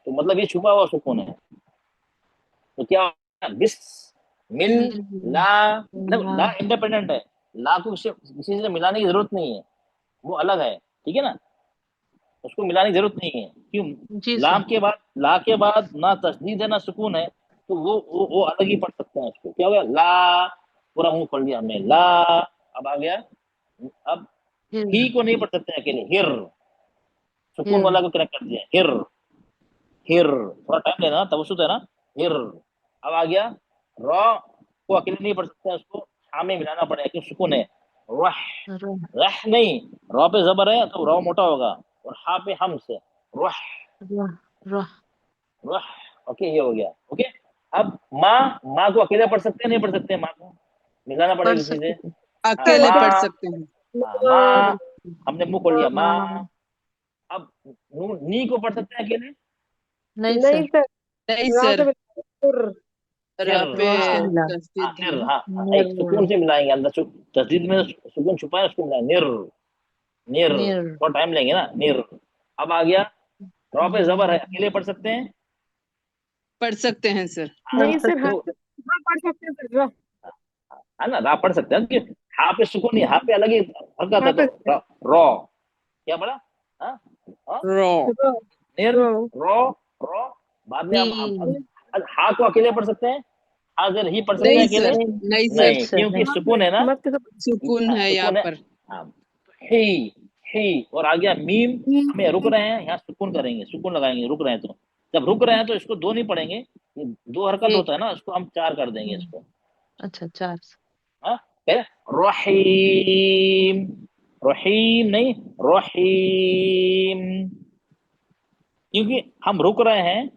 तो मतलब ये छुपा हुआ सुकून है। तो क्या होगा? बिस मिल ला, मतलब ला इंडिपेंडेंट है, ला को किसी से मिलाने की जरूरत नहीं है, वो अलग है, ठीक है ना, उसको मिलाने की जरूरत नहीं है। क्यों? जी लाम सर। के बाद, ला के बाद ना तस्दीद है ना सुकून है, तो वो अलग ही पढ़ सकते हैं उसको। क्या हो गया? ला, पूरा मुंह पढ़ लिया हमने, ला। अब आ गया, अब ही हिर। को नहीं पढ़ सकते हैं अकेले, हिर, सुकून हिर। वाला को कनेक्ट कर दिया, हिर, हिर, थोड़ा टाइम लेना, तवसुत है ना, हिर। अब आ गया, रॉ को अकेले नहीं पढ़ सकते हैं, उसको हा में मिलाना पड़ेगा क्योंकि सुकून है, रह, र। रह नहीं, रॉ पे जबर है तो रॉ मोटा होगा, और हा पे हम से, रह, र। र। रह। ओके, ये हो गया। ओके, अब माँ, माँ को अकेले पढ़ सकते हैं नहीं पढ़ सकते हैं, माँ को मिलाना पढ़ पड़ेगा किसी से। सकते थे। हाँ, अकेले पढ़ माँ, सकते हैं। हाँ, माँ, पढ़ हमने मुंह खोल लिया, माँ। माँ। अब नी को पढ़ सकते हैं अकेले, नहीं नहीं सर। सर, नहीं रा सर, से बिल्कुल रा पे रॉ से मिला। हाँ, तस्दीद निर, है। हाँ, एक सुकून निर। से मिलाएंगे, अंदर तस्दीद में सुकून छुपा है, उसको मिलाएंगे, निर, निर, निर। थोड़ा टाइम लेंगे ना, निर। अब आ गया, रॉ पे जबर है, अकेले पढ़ सकते हैं। पढ़ सकते हैं सर। पढ़ नहीं सर, हाँ तो हाँ पढ़ सकते हैं सर, रा है ना, रा पढ़ सकते हैं क्योंकि हा पे सुकून नहीं, हा पे अलग ही हरकत है, हाँ तो पे रॉ, क्या पढ़ा? हाँ, हाँ, रॉ, रा निर, रा रॉ, रॉ। बाद में ही। अब हा को अकेले पढ़ सकते हैं, हा जर ही पढ़ सकते नहीं हैं नहीं अकेले, सर, नहीं नहीं नहीं सर, नहीं, सर क्योंकि नहीं। सुकून है ना, मत के सुकून है यहाँ सुकून है। पर। हाँ, ही, ही, और आ गया मीम, सब हमें रुक रहे हैं, यहाँ सुकून करेंगे, सुकून लगाएंगे, रुक रहे हैं तो, जब रुक रहे हैं तो इसको दो नहीं पढ़ेंगे, ये दो हरकत एक। होता है ना, इसको हम चार कर देंगे इसको। अच्छा, 4। हाँ, क्या? रहीम, रहीम नहीं, रहीम, क्योंकि हम रुक रहे हैं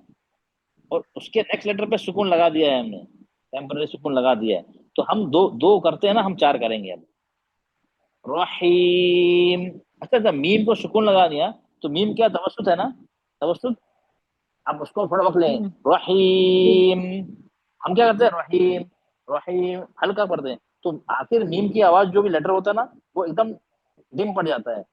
और उसके नेक्स्ट लेटर पे सुकून लगा दिया है हमने, टेम्पररी सुकून लगा दिया है, तो हम दो दो करते हैं ना, हम चार करेंगे अब। रहीम, अच्छा, जब मीम को सुकून लगा दिया तो मीम क्या तवसुत है ना, तवसुत, आप उसको थोड़ा वक्त लें, रहीम, हम क्या करते हैं, रहीम, रहीम हल्का कर दें, तो आखिर मीम की आवाज जो भी लेटर होता है ना, वो एकदम डिम पड़ जाता है,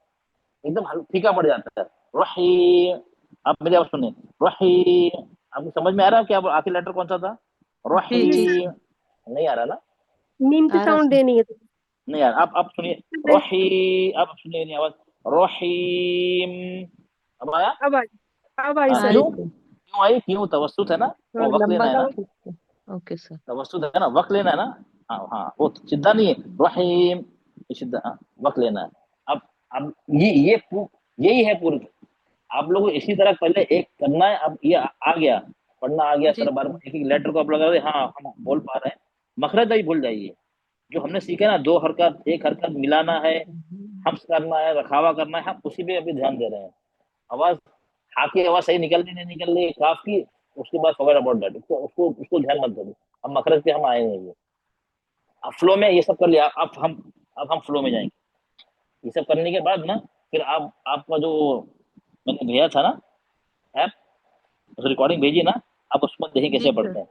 एकदम फीका पड़ जाता है, रहीम। आप मेरी आवाज सुनिए, रहीम, आपको समझ में आ रहा है क्या आखिर लेटर कौन सा था? जी जी जी रहीम, सर। नहीं आ रहा ना? नीम पे आ रहा साउंड सर। देनी है नहीं यार, आप सुनिए, रही, अब सुनिए नहीं आवाज, रहीम, अब आया? अब आ अब आई हाँ, आ सर। रही क्यों, सर। क्यों आई? क्यों? तवस्सुत है ना, हाँ, वो वक्त लंबा लेना है था ना, वो। ठीक है। Okay sir. तवस्सुत है ना, वक्त लेना है ना। हाँ, हाँ, वो सीधा नहीं है, रहीम, ये सीधा, हाँ, वक्त लेना है। अब यही है पूरी, आप लोगों को इसी तरह पहले एक करना है, अब ये आ गया, पढ़ना आ गया, जी सर बार सर। एक एक लेटर को आप लगा रहे, हाँ हम बोल पा रहे हैं, मखरज ही भूल जाइए, जो हमने सीखा ना, दो हरकत एक हरकत मिलाना है, हफ्स करना है, रखावा करना है, हम उसी पे अभी ध्यान दे रहे हैं। आवाज, हा की आवाज सही निकल रही नहीं निकल रही, काफ की, उसके बाद फॉरवर्ड अबाउट दैट, उसको उसको उसको ध्यान मत दो, अब मखरज पे हम आएंगे, ये अब फ्लो में ये सब कर लिया, अब हम फ्लो में जाएंगे, ये सब करने के बाद ना, फिर आप आपका जो मैंने भेजा था ना ऐप, उस रिकॉर्डिंग भेजी ना, आप उसमें देखें जी कैसे सर। पढ़ते हैं।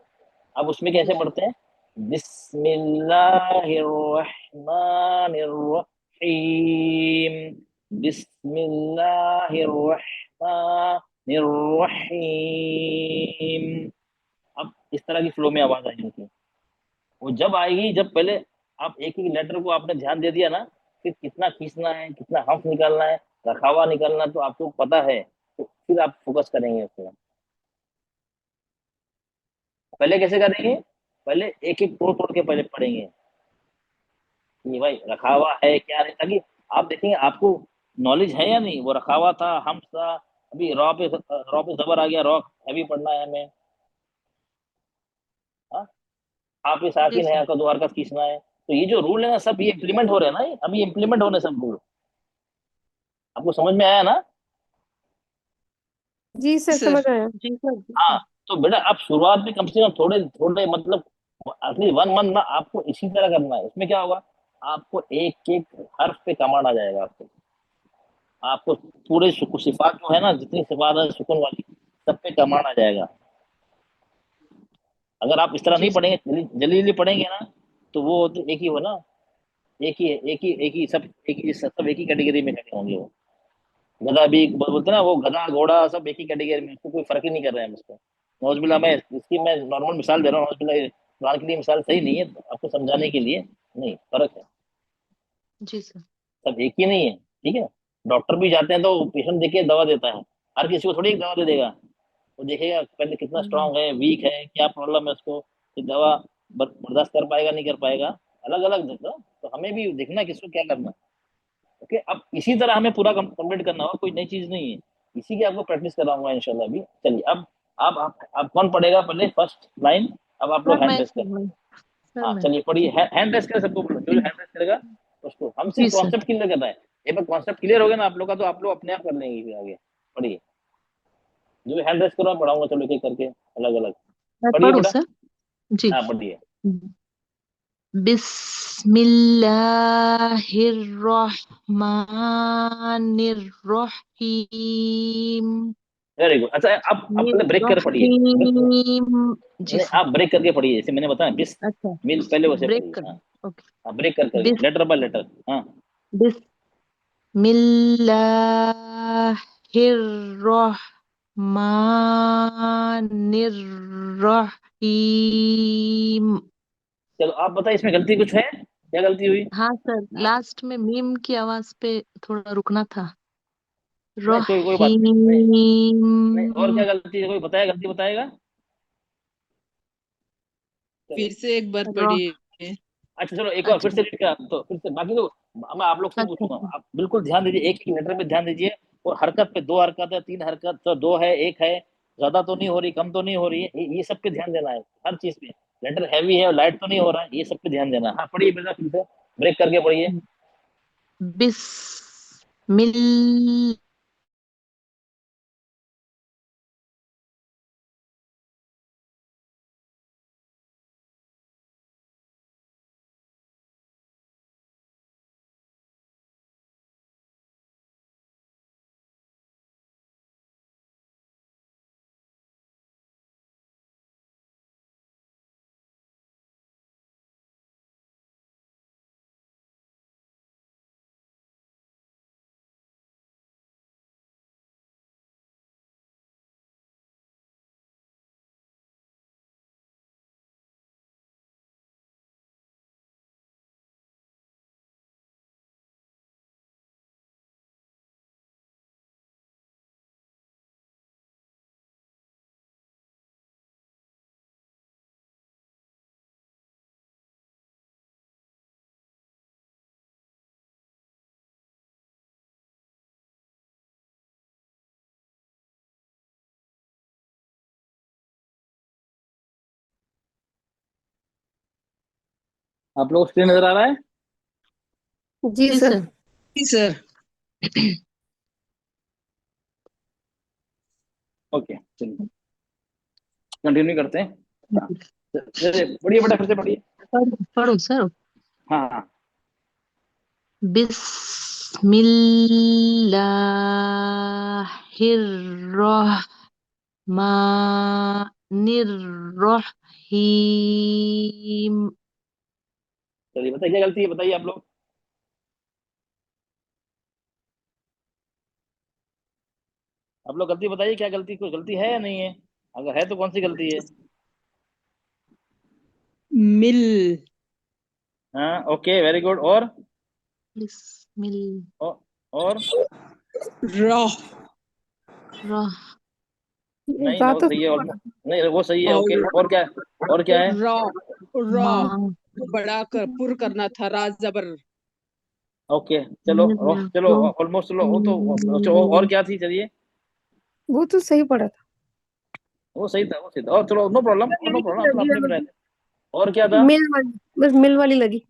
अब उसमें कैसे पढ़ते हैं, बिस्मिल्लाहिर्रहमानिर्रहीम, बिस्मिल्लाहिर्रहमानिर्रहीम। अब इस तरह की फ्लो में आवाज आएगी उनकी, वो जब आएगी, जब पहले आप एक एक लेटर को आपने ध्यान दे दिया ना, फिर कितना खींचना है, कितना हम्फ निकालना है, रखावा निकालना, तो आपको पता है, तो फिर आप फोकस करेंगे उसमें। पहले कैसे करेंगे, पहले एक एक तोड़ तोड़ के पहले पढ़ेंगे कि भाई रखा हुआ है क्या नहीं, ताकि आप देखेंगे आपको नॉलेज है या नहीं, वो रखा हुआ था हम सा, अभी रॉ पे जबर आ गया, रॉ हैवी पढ़ना है हमें, हाँ, आप पे जी साकिन है, सर। आपका दो हरकत खींचना है, तो ये जो रूल है ना, सब ये इम्प्लीमेंट हो रहे हैं ना, अभी इम्प्लीमेंट होने सब रूल, आपको समझ में आया ना? जी सर, सर, समझ आया। जी सर। जी हाँ, सर। तो बेटा आप शुरुआत में कम से कम थोड़े थोड़े, मतलब एटलीस्ट 1 मंथ ना, आपको इसी तरह करना है, इसमें क्या होगा, आपको एक एक हर्फ पे कमांड आ जाएगा, आपको पूरे सिफात जो है ना, जितनी सिफात है सुकून वाली, सब पे कमांड आ जाएगा। अगर आप इस तरह जी नहीं सर। पढ़ेंगे, जल्दी जल्दी पढ़ेंगे ना, तो वो तो एक ही हो ना, एक ही सब एक ही कैटेगरी में खड़े होंगे। वो गधा भी बोलते हैं ना, वो गधा घोड़ा सब एक ही कैटेगरी में, उसको कोई फर्क ही नहीं कर रहे हैं उसको। नौजुबिल्ला, मैं नॉर्मल मिसाल दे रहा हूँ, नौजुबिल्ला कुरान के लिए मिसाल सही नहीं है, तो आपको समझाने के लिए, नहीं फर्क है, जी सर। सब एक ही नहीं है, ठीक है। डॉक्टर भी जाते हैं तो पेशेंट देख के दवा देता है, हर किसी को थोड़ी एक दवा दे देगा। वो देखेगा पहले कितना स्ट्रांग है, वीक है, क्या प्रॉब्लम है उसको, कि दवा बर्दाश्त कर पाएगा नहीं कर पाएगा, अलग अलग देता। तो हमें भी देखना किसको क्या करना। ओके, अब इसी तरह हमें पूरा कंप्लीट करना होगा, कोई नई चीज नहीं है। इसी की आपको प्रैक्टिस कराऊंगा इंशाल्लाह अभी। चलिए, अब आप कौन पढ़ेगा पहले फर्स्ट लाइन? अब आप लोग सर हैंड मैं रेस कर। सर हाँ मैं चलिए पढ़िए, हैंड रेस कर, सबको बोलो, जो हैंड रेस करेगा उसको। हम जी सिर्फ सर। कॉन्सेप्ट क्लियर करना है। एक बार कॉन्सेप्ट क्लियर हो गया ना आप लोग का, तो आप लोग अपने आप कर लेंगे फिर आगे। पढ़िए, जो हैंड रेस करो मैं पढ़ाऊंगा, चलो एक एक करके अलग अलग। मैं पढ़िए पढ़ूँ बेटा। सर? जी। हाँ पढ़िए। बिस्मिल्लाहिर्रहमानिर्रहीम। Very good. अच्छा, आप पहले ब्रेक कर पढ़िए। निर्रहीम। जी नहीं, सर। आप ब्रेक करके पढ़िए, जैसे मैंने बताया बिस अच्छा, मिल, पहले वैसे ब्रेक पढ़िए। कर हाँ, दूँ। ओके। हाँ ब्रेक करके, बिस लेटर बाय लेटर। हाँ बिस्मिल्लाहिर्रहमानिर्रहीम। चलो, आप बताइए इसमें गलती कुछ है, क्या गलती हुई? हाँ सर, लास्ट में मीम की आवाज पे थोड़ा रुकना था। नहीं, कोई बात नहीं। नहीं, और रहीम। क्या गलती है, कोई बताया, गलती बताएगा? चलो, फिर से एक बार रह पढ़िए। अच्छा चलो एक बार फिर अच्छा से रीड करा, तो फिर से बाकी तो मैं आप लोग से अच्छा पूछूंगा, अच्छा। आप बिल्कुल ध्यान दीजिए, एक ही लेटर पे ध्यान दीजिए। और हरकत पे, 2 हरकत है, 3 हरकत, तो 2 है, 1 है, ज्यादा तो नहीं हो रही, कम तो नहीं हो रही है, ये सब पे ध्यान देना है, हर चीज पे। लेटर हैवी है और लाइट तो नहीं हो रहा है, ये सब पे ध्यान देना है। हाँ पढ़िए बेटा, फिर से ब्रेक करके पढ़िए। बिस्मिल्लाह। आप लोग स्क्रीन नजर आ रहा है? जी जी सर। सर। जी सर। ओके चलिए कंटिन्यू करते हैं। हाँ, चलिए पढ़िए बेटा, फिर से पढ़िए। पढ़ो सर। हाँ हाँ। बिस्मिल्लाहिर्रहमानिर्रहीम। चलिए बताइए क्या गलती है, बताइए आप लोग। आप लोग गलती बताइए, क्या गलती, कोई गलती है या नहीं है? अगर है तो कौन सी गलती है? मिल। हाँ ओके, वेरी गुड। और बिस्मिल्लाह। और रॉ। नहीं, जा वो तो सही है, ऑलमोस्ट नहीं, वो सही है। ओके, और और क्या? और क्या है? रॉ। रॉ माँ। बड़ा कर पुर करना था, रा जबर। ओके चलो, चलो ऑलमोस्ट, चलो वो तो और क्या थी, चलिए। वो तो सही पड़ा था। वो सही था, वो सही था, और चलो नो प्रॉब्लम, और नो यही प्रॉब्लम, अपने लगी है अपने में मुझे, रहते। और क्या था? मिल वाली, बस मिल वाली लगी।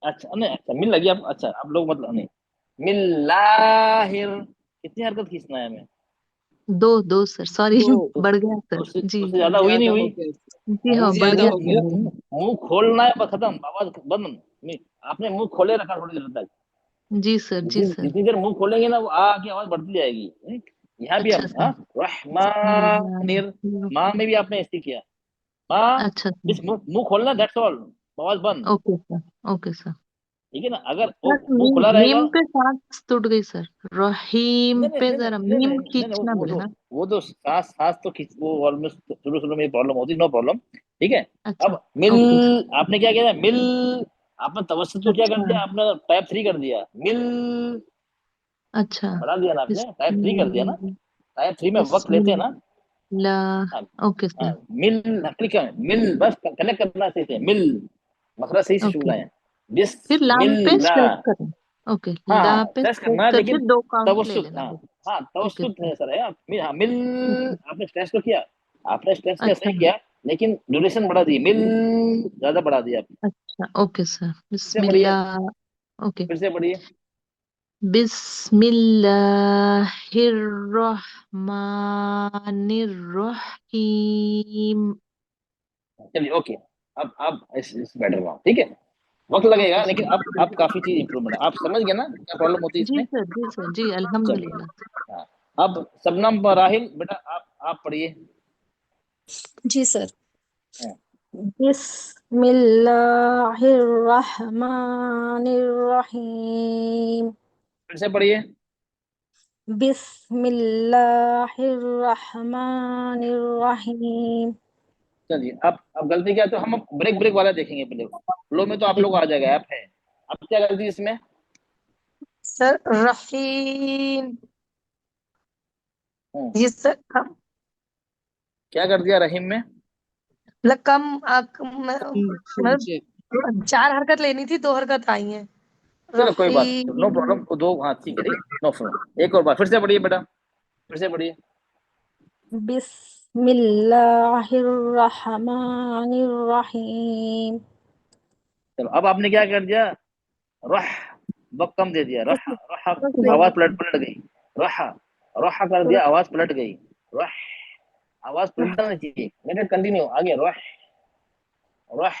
अच्छा नहीं, अच्छा मिल लगी आप, अच्छा आप लोग मतलब नहीं। मिल्लाहिर, कितनी हरकत खींचना है हमें? दो दो सर, सॉरी। दो। तो बढ़ गया सर। उससे जी। उससे ज्यादा हुई नहीं ज्यादा हो हुई? गया। जी हाँ, बढ़ ज्यादा गया हो गया। सर। मुंह खोलना है, बस खत्म, आवाज बंद। आपने मुंह खोले रखा थोड़ी देर तक। जी सर। जी जितनी सर। जितनी देर मुंह खोलेंगे ना, वो की आवाज बढ़ती जाएगी। यहाँ भी अच्छा हम, सर। रहमानिर, माँ में भी आपने ऐसे किया। हाँ, अच्छा इस सर, मुंह मुंह खोलना, दैट्स ऑल, आवाज बंद। Okay sir, okay sir. ठीक है ना, अगर वो सर मुंह मीम खुला रहेगा। मीम पे सांस टूट गई सर, रहीम पे जरा मीम खींचना वो तो बोले ना। वो तो सांस सांस तो खींच, वो ऑलमोस्ट शुरू शुरू में प्रॉब्लम होती, नो प्रॉब्लम। ठीक है। अच्छा, अब मिल, ओके सर। आपने क्या किया, मिल, आपने तवस्सुत को क्या कर अच्छा दिया, आपने टाइप 3 कर दिया, मिल, अच्छा। बढ़ा दिया ना आपने, टाइप 3 कर दिया ना। बिस्मिल्लाह, टाइप 3 में वक्त लेते हैं ना। हाँ, ओके हाँ, सर, मिल, नकली क्या है? मिल, बस कनेक्ट करना सही से, मिल, मसला सही से ओके। सुनना है। बिस फिर लाम पे मिल्ला। स्ट्रेस करें, ओके, हाँ ला हाँ, पे स्ट्रेस स्ट्रेस करना है, करके लेकिन 2 काउंट ले तवस्सुत, लेना हाँ। बोले। हाँ, ओके तवस्सुत सर, है सर, है आप हाँ, मिल, ओके, आपने स्ट्रेस तो किया, आपने स्ट्रेस किया, अच्छा, सही किया, लेकिन ड्यूरेशन बढ़ा दी, मिल, ज्यादा बढ़ा दिया आपने। अच्छा, ओके सर, फिर से बढ़िए, बिस्मिल्लाह, ओके, फिर से बढ़िए। बिस्मिल्लाहिर्रहमानिर्रहीम। चलिए, ओके। अब इस बेटर हुआ, ठीक है। वक्त लगेगा, ओके लेकिन सर, अब काफी चीज इंप्रूवमेंट है, आप समझ गए ना क्या प्रॉब्लम होती है जी इसमें। सर, जी सर, जी चलिए, अल्हम्दुलिल्लाह। हाँ। अब सबनम राहिल, बेटा आप पढ़िए। जी सर। हाँ, बिस्मिल्लाहिर्रहमानिर्रहीम। फिर से पढ़िए। बिस्मिल्लाहिर्रहमानिर्रहीम। चलिए, अब गलती क्या है, तो हम अब ब्रेक ब्रेक वाला देखेंगे पहले। फ्लो में तो आप लोग को आ जाएगा, ऐप है। अब क्या गलती है इसमें। सर रहीम, हम्म, ये सर कम, क्या कर दिया रहीम में। मतलब मतलब से 4 हरकत लेनी थी, 2 हरकत आई हैं। चलो कोई बात, नो रहीम, प्रॉब्लम, दो, हाँ ठीक है, ठीक, नो प्रॉब्लम। एक और बार फिर से पढ़िए बेटा, फिर से पढ़िए। बिस्मिल्लाहिर्रहमानिर्रहीम। चलो, अब आपने क्या कर दिया, रह, वक्त कम दे दिया, रह, रह, आवाज पलट पलट गई, रह, रह कर दिया, आवाज पलट गई, रह, आवाज पलट जाना चाहिए, लेट कंटिन्यू आगे, रह, रह,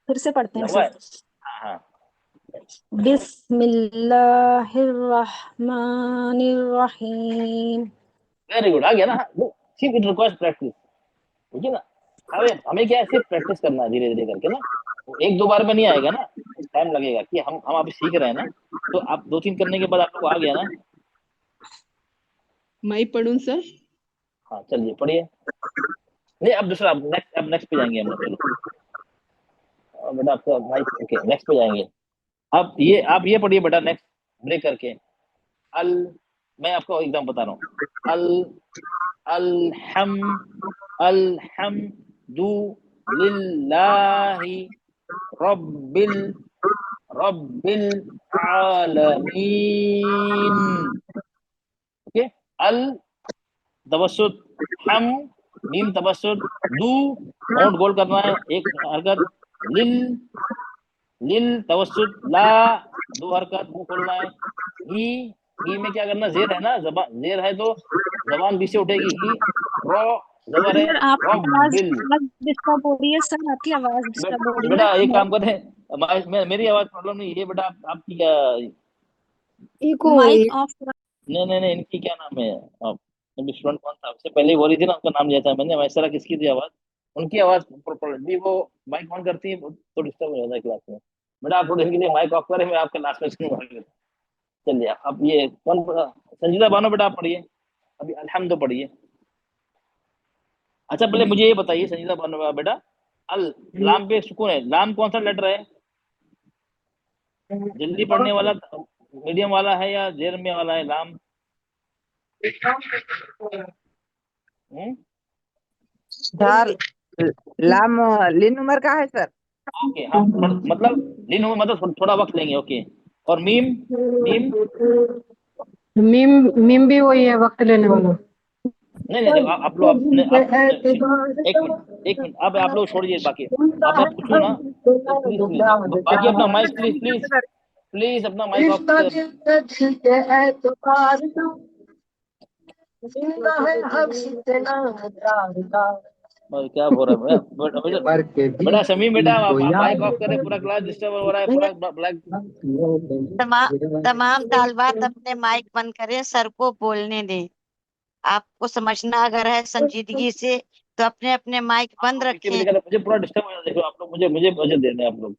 फिर से पढ़ते हैं लंबा सर। है। हाँ हाँ, बिस्मिल्लाहिर्रहमानिर्रहीम। वेरी गुड, आ गया ना। सिर्फ इट रिक्वायर्स प्रैक्टिस, ठीक है ना। हमें क्या है, सिर्फ प्रैक्टिस करना है, धीरे धीरे करके ना। वो एक दो बार में नहीं आएगा ना, टाइम लगेगा, कि हम अभी सीख रहे हैं ना। तो आप दो तीन करने के बाद आप लोग आ गया ना। मैं पढ़ूं सर। हाँ, चलिए पढ़िए। नहीं, अब दूसरा, अब नेक्स्ट पे जाएंगे हम लोग, चलो। बेटा आपका माइक, ओके, नेक्स्ट पे जाएंगे। अब ये आप ये पढ़िए बेटा, नेक्स्ट ब्रेक करके। अल, मैं आपको एकदम बता रहा हूँ। अल, अलहम, अलहम्दु लिल्लाहि रब्बिल, रब्बिल आलमीन। ओके। अल तवस्सुत, हम, मीम तवस्सुत, दू, होंठ गोल करना है, एक हरकत, लिल, लिल तवस्सुत, ला, दो हरकत, मुंह खोलना है, ही, ही में क्या करना, जेर है ना, जबान जेर है तो जबान बीच से उठेगी, ही, रो, जबर है, सर आपकी रॉब आवाज बिल। आवाज डिस्टर्ब हो रही है सर, आपकी आवाज डिस्टर्ब हो रही है। बेटा एक काम करें, मेरी आवाज प्रॉब्लम नहीं है बेटा, आपकी क्या, इको हो रही माइक है। ऑफ। नहीं नहीं नहीं, इनकी क्या नाम है, आप, अभी स्टूडेंट कौन था, उससे पहले ही बोली थी ना, उनका नाम लिया था मैंने, वैसा किसकी थी आवाज, उनकी आवाज प्रॉपर भी, वो माइक ऑन करती है तो डिस्टर्ब हो जाता है क्लास में। बेटा आप थोड़ी देर के लिए माइक ऑफ करें, मैं आपका लास्ट में सुनूंगा। चलिए, अब ये कौन संजीदा बानो, बेटा आप पढ़िए, अभी अल्हम्द पढ़िए। अच्छा, पहले मुझे ये बताइए संजीदा बानो बेटा, अल, लाम पे सुकून है, लाम कौन सा लेटर है, जल्दी पढ़ने वाला, मीडियम वाला है, या जेर में वाला है लाम। हम्म, सर लाम लिन उमर का है सर। ओके, हाँ, मतलब लिन हो, मतलब थोड़ा वक्त लेंगे, ओके। और मीम, मीम, मीम, मीम भी वही है, वक्त लेने वाला। नहीं नहीं, देखो आप लोग, एक मिनट, अब आप लोग छोड़िए बाकी, अब मैं पूछूं ना, तो प्लीज प्लीज, बाकी अपना माइक प्लीज प्लीज, प्लीज अपना माइक ऑफ कर। क्या हो रहा है बेटा शमीम, बेटा माइक ऑफ करे, पूरा क्लास डिस्टर्ब हो रहा है, पूरा ब्लैक। तमाम तालबात अपने माइक बंद करें, सर को बोलने दें। आपको समझना अगर है संजीदगी से, तो अपने अपने माइक बंद पीछे भी रखें। लिखा था, मुझे पूरा डिस्टर्ब हो जाता है। देखो आप लोग मुझे मुझे वजह दे रहे हैं आप लोग,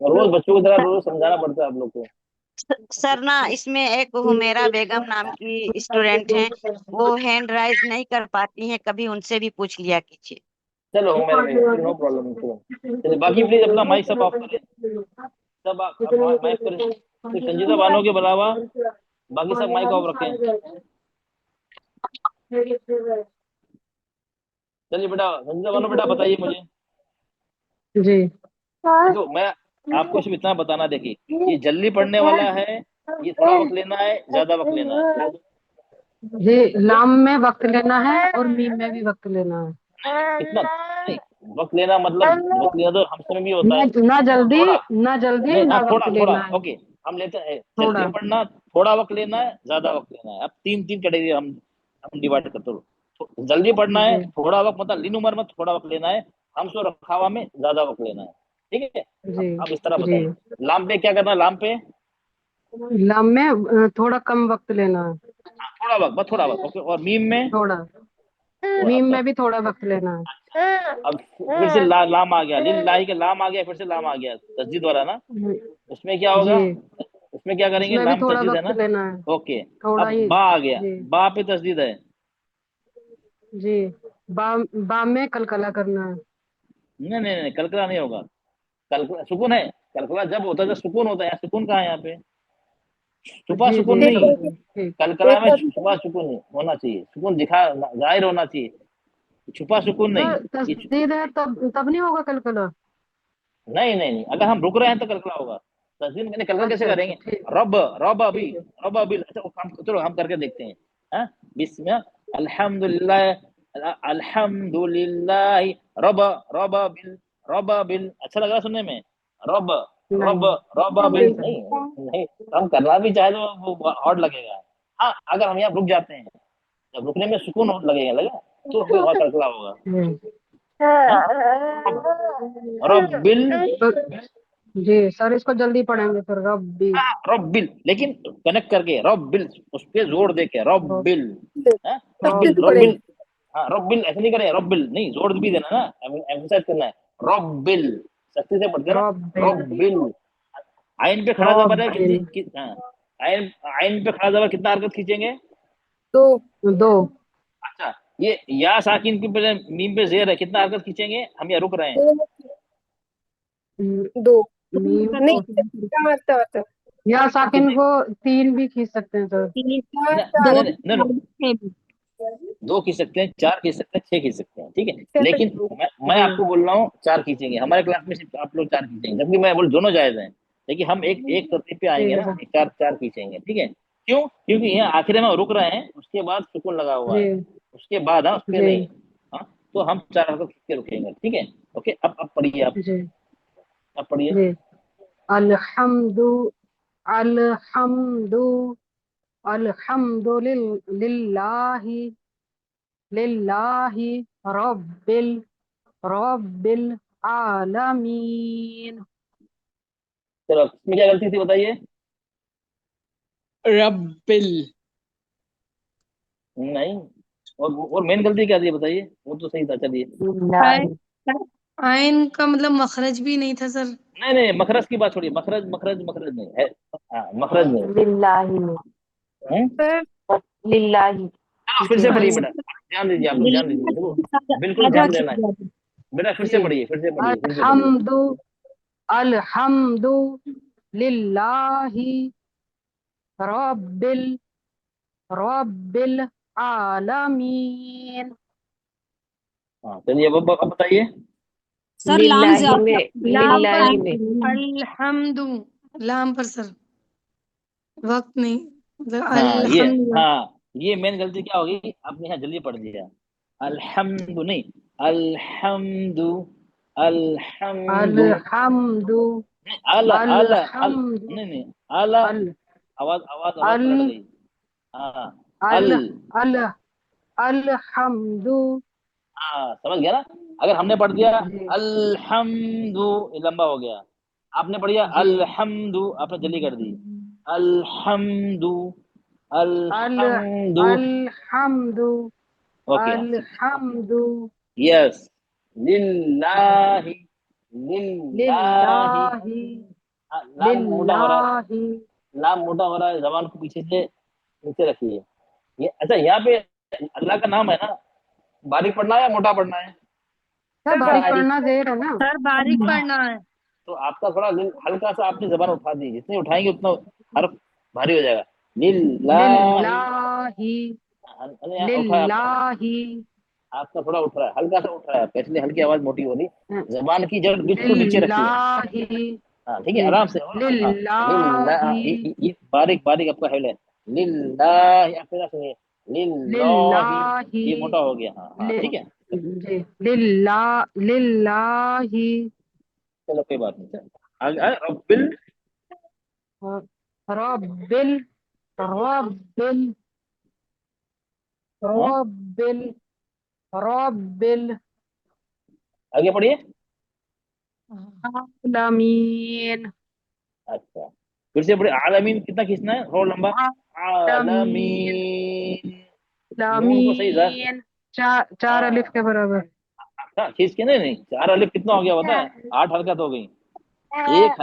और रोज बच्चों की तरह रोज समझाना पड़ता है आप लोग को। सर ना इसमें एक हुमेरा बेगम नाम की स्टूडेंट हैं, वो हैंड राइज नहीं कर पाती हैं, कभी उनसे भी पूछ लिया कीजिए। चलो हो मेरे में नो प्रॉब्लम। चलो बाकी प्लीज अपना माइक सब ऑफ करें, सब आप माइक करें, सिर्फ संजीदा बानो के अलावा बाकी सब माइक ऑफ रखें। चलिए बेटा संजीदा बानो, बेटा बताइए मुझे। जी देखो मैं आपको सिर्फ इतना बताना, देखिए ये जल्दी पढ़ने वाला है, ये थोड़ा वक्त लेना है, ज्यादा वक्त लेना है। जी, लाम में वक्त लेना है और मीम में भी वक्त लेना है। कितना नहीं, वक्त लेना मतलब वक्त लेना तो हम समय भी होता है। ना जल्दी थोड़ा ना जल्दी नहीं, ना हाँ वक्त थोड़ा लेना है। ओके हम लेते हैं थोड़ा जल्दी पढ़ना, थोड़ा वक्त लेना है, ज्यादा वक्त लेना है। अब तीन तीन कैटेगरी हम डिवाइड करते हो। तो जल्दी पढ़ना है, जी थोड़ा वक्त मतलब लीन उम्र में थोड़ा वक्त लेना है, हम सो रखावा में ज्यादा वक्त लेना है। ठीक है, जी अब इस तरह जी। बताइए लाम पे क्या करना है। लाम पे लाम में थोड़ा कम वक्त लेना है। थोड़ा वक्त, बस थोड़ा वक्त, ओके। और मीम में थोड़ा, थोड़ा मीम बस। में भी थोड़ा वक्त लेना है। अब फिर से लाम आ गया, लिल्लाही के लाम आ गया, फिर से लाम आ गया तस्दीद वाला ना, उसमें क्या होगा, जी, उसमें क्या करेंगे, उसमें भी लाम थोड़ा तस्दीद है वक्त ना। लेना है, ओके, थोड़ा अब ही। बा आ गया, जी बा पे तस्दीद है। जी, बाम में कलकला करना है। नहीं नहीं नहीं, कलकला नहीं होगा, कलकला सुकून है। कलकला जब होता है जब सुकून होता है, यहाँ सुकून कहाँ है, यहाँ पे छुपा जी सुकून जी नहीं। समझ गई, ठीक। कलकला में छुपा सुकून नहीं होना चाहिए, सुकून दिखा जाहिर होना चाहिए, छुपा सुकून नहीं। सर ये तस्दीद है तब नहीं होगा कलकला। नहीं नहीं नहीं, अगर हम रुक रहे हैं तो कलकला होगा। तस्दीद मैंने कलकला कैसे अच्छा अच्छा, करेंगे, ठीक रब रब अभी, ठीक है। रब अभी। अच्छा चलो हम करके देखते हैं। हाँ, बिस्मिल्लाह, अल्हम्दुलिल्लाह, अल्हम्दुलिल्लाह, रब रब बिल, रब बिल। अच्छा लग रहा सुनने में, रब रब नहीं रब बिल। नहीं सर। नहीं नहीं, हम करना भी चाहे तो वो हार्ड लगेगा। हाँ, अगर हम यहाँ रुक जाते हैं, जब रुकने में सुकून लगेगा लगा, तो फिर वहाँ कलकला होगा। हम्म। हाँ, रब बिल, तो जी सर, इसको जल्दी पढ़ेंगे फिर। रब्बी, रब्बिल, लेकिन कनेक्ट करके रब्बिल, उस पे जोर दे के रब्बिल। हाँ, रब्बिल रब्बी, रब्बिल। हाँ रब्बिल ऐसे नहीं करें, रब्बिल नहीं, जोर भी देना ना, एम्फसाइज करना है। रब्बिल सख्ती से पढ़ते ना, रब्बिल, रब्बिल। आइन पे खड़ा जबर है, रब्बिल। हाँ, आइन आइन पे खड़ा जबर कितना हरकत खींचेंगे। दो। अच्छा, ये या साकिन की पे मीम पे जेर है, कितना हरकत खींचेंगे हम, या रुक रहे हैं। दो मीम नहीं, को चार या साकिन को 3 भी खींच सकते हैं सर। दो नहीं नहीं नहीं, दो खींच सकते हैं, चार खींच सकते हैं, छह खींच सकते हैं, ठीक है। लेकिन मैं जी आपको बोल रहा हूँ चार खींचेंगे, हमारे क्लास में सिर्फ आप लोग चार खींचेंगे, जबकि मैं बोल दोनों जायज हैं। लेकिन हम एक एक तरतीब पे आएंगे ठीक है ना, सर। चार चार खींचेंगे, ठीक है। क्यों, क्योंकि यहाँ आखिर में रुक रहे हैं, उसके बाद सुकून लगा हुआ जी है, उसके बाद हाँ, उसके जी नहीं। हाँ, तो हम चार हरकत खींच के रुकेंगे, ठीक है। ओके, अब पढ़िए आप, जी अब पढ़िए। जी। अल्हम्दु अल्हम्दु लिल्लाहि लिल्लाहि रब्बिल रब्बिल आलमीन। चलो इसमें क्या गलती थी बताइए। रब्बिल। नहीं, और मेन गलती क्या थी बताइए, वो तो सही था। चलिए, लिल्लाहि। आयन का मतलब मखरज भी नहीं था सर। नहीं नहीं, मखरज की बात छोड़िए, मखरज मखरज मखरज नहीं है। हाँ, मखरज नहीं। लिल्लाहि में, लिल्लाहि। चलो फिर से पढ़िए बेटा, ध्यान दीजिए आप लोग, ध्यान दीजिए, देखो बिल्कुल आधा ध्यान देना है किया। बेटा। फिर से जी, पढ़िए, फिर से पढ़िए, फिर से पढ़िए। अल्हम्दु अल्हम्दु लिल्लाहि रब्बिल रब्बिल आलमीन। हाँ चलिए, अब बताइए। सर लाम लिल्लाही ज्यादा, में, लाम पर लिल्लाही में। अल्हम्दु, लाम पर सर वक्त नहीं, मतलब हाँ ये, अल्हम्दुलिल्लाह। हाँ ये मेन गलती क्या होगी, आपने यहाँ जल्दी पढ़ दिया। अल्हम्दु नहीं, अल्हम्दु, अल्हम्दु अल्हम्दु नहीं, अल अल अल अल्हम्दु नहीं नहीं, अल, अल आवाज आवाज आवाज अल पलट गई। हाँ, अल, अल अल अल्हम्दु। हाँ समझ गया ना। अगर हमने पढ़ दिया जी अल्हम्दु, ये लंबा हो गया। आपने पढ़ दिया जी। अल्हम्दु, आपने जल्दी कर दी। अल्हम्दु, अल अल्हम्दु। अल्हम्दु ओके, हाँ अल्हम्दु यस, लिल्लाही, लिल्लाही। लिल्लाही लाम मोटा हो रहा है, लिल्लाही। लाम मोटा हो रहा है, जबान को पीछे से नीचे रखिए। ये अच्छा, यहाँ पे अल्लाह का नाम है ना, बारीक पढ़ना है या मोटा पढ़ना है? सर बारीक पढ़ना देर है ना। सर बारीक पढ़ना है। तो आपका थोड़ा हल्का सा आपने जबान उठा दी, जितनी उठाएंगे उतना हर्फ भारी हो जाएगा। लिल्लाही, लिल्लाही अरे यहाँ उठा है आपका, लिल्लाही। आपका थोड़ा उठ रहा है, हल्का सा उठ रहा है, इसलिए हल्की आवाज मोटी हो रही। जबान की जड़ बिल्कुल नीचे रखिए। लिल्लाही हाँ ठीक है, आराम से। और हाँ, लिल्लाही ये बारीक बारीक आपका हेड है। लिल्लाही, आप फिर सुनिए, लिल्लाही, ये मोटा हो गया। हाँ हाँ ठीक है, जी लिल्लाही। चलो कोई बात नहीं। चलो आगे आगे, रब्बिल, रब्बिल रब्बिल हाँ रब्बिल रब्बिल आगे पढ़िए। आलमीन अच्छा, फिर से पढ़िए। आलमीन कितना खींचना है, थोड़ा लंबा। आलमीन आलमीन, नून को सही सर, आलमीन। चार अलिफ के बराबर। हाँ खींच के, नहीं नहीं, 4 अलिफ कितना हो गया पता है? 8 हरकत हो गई। एक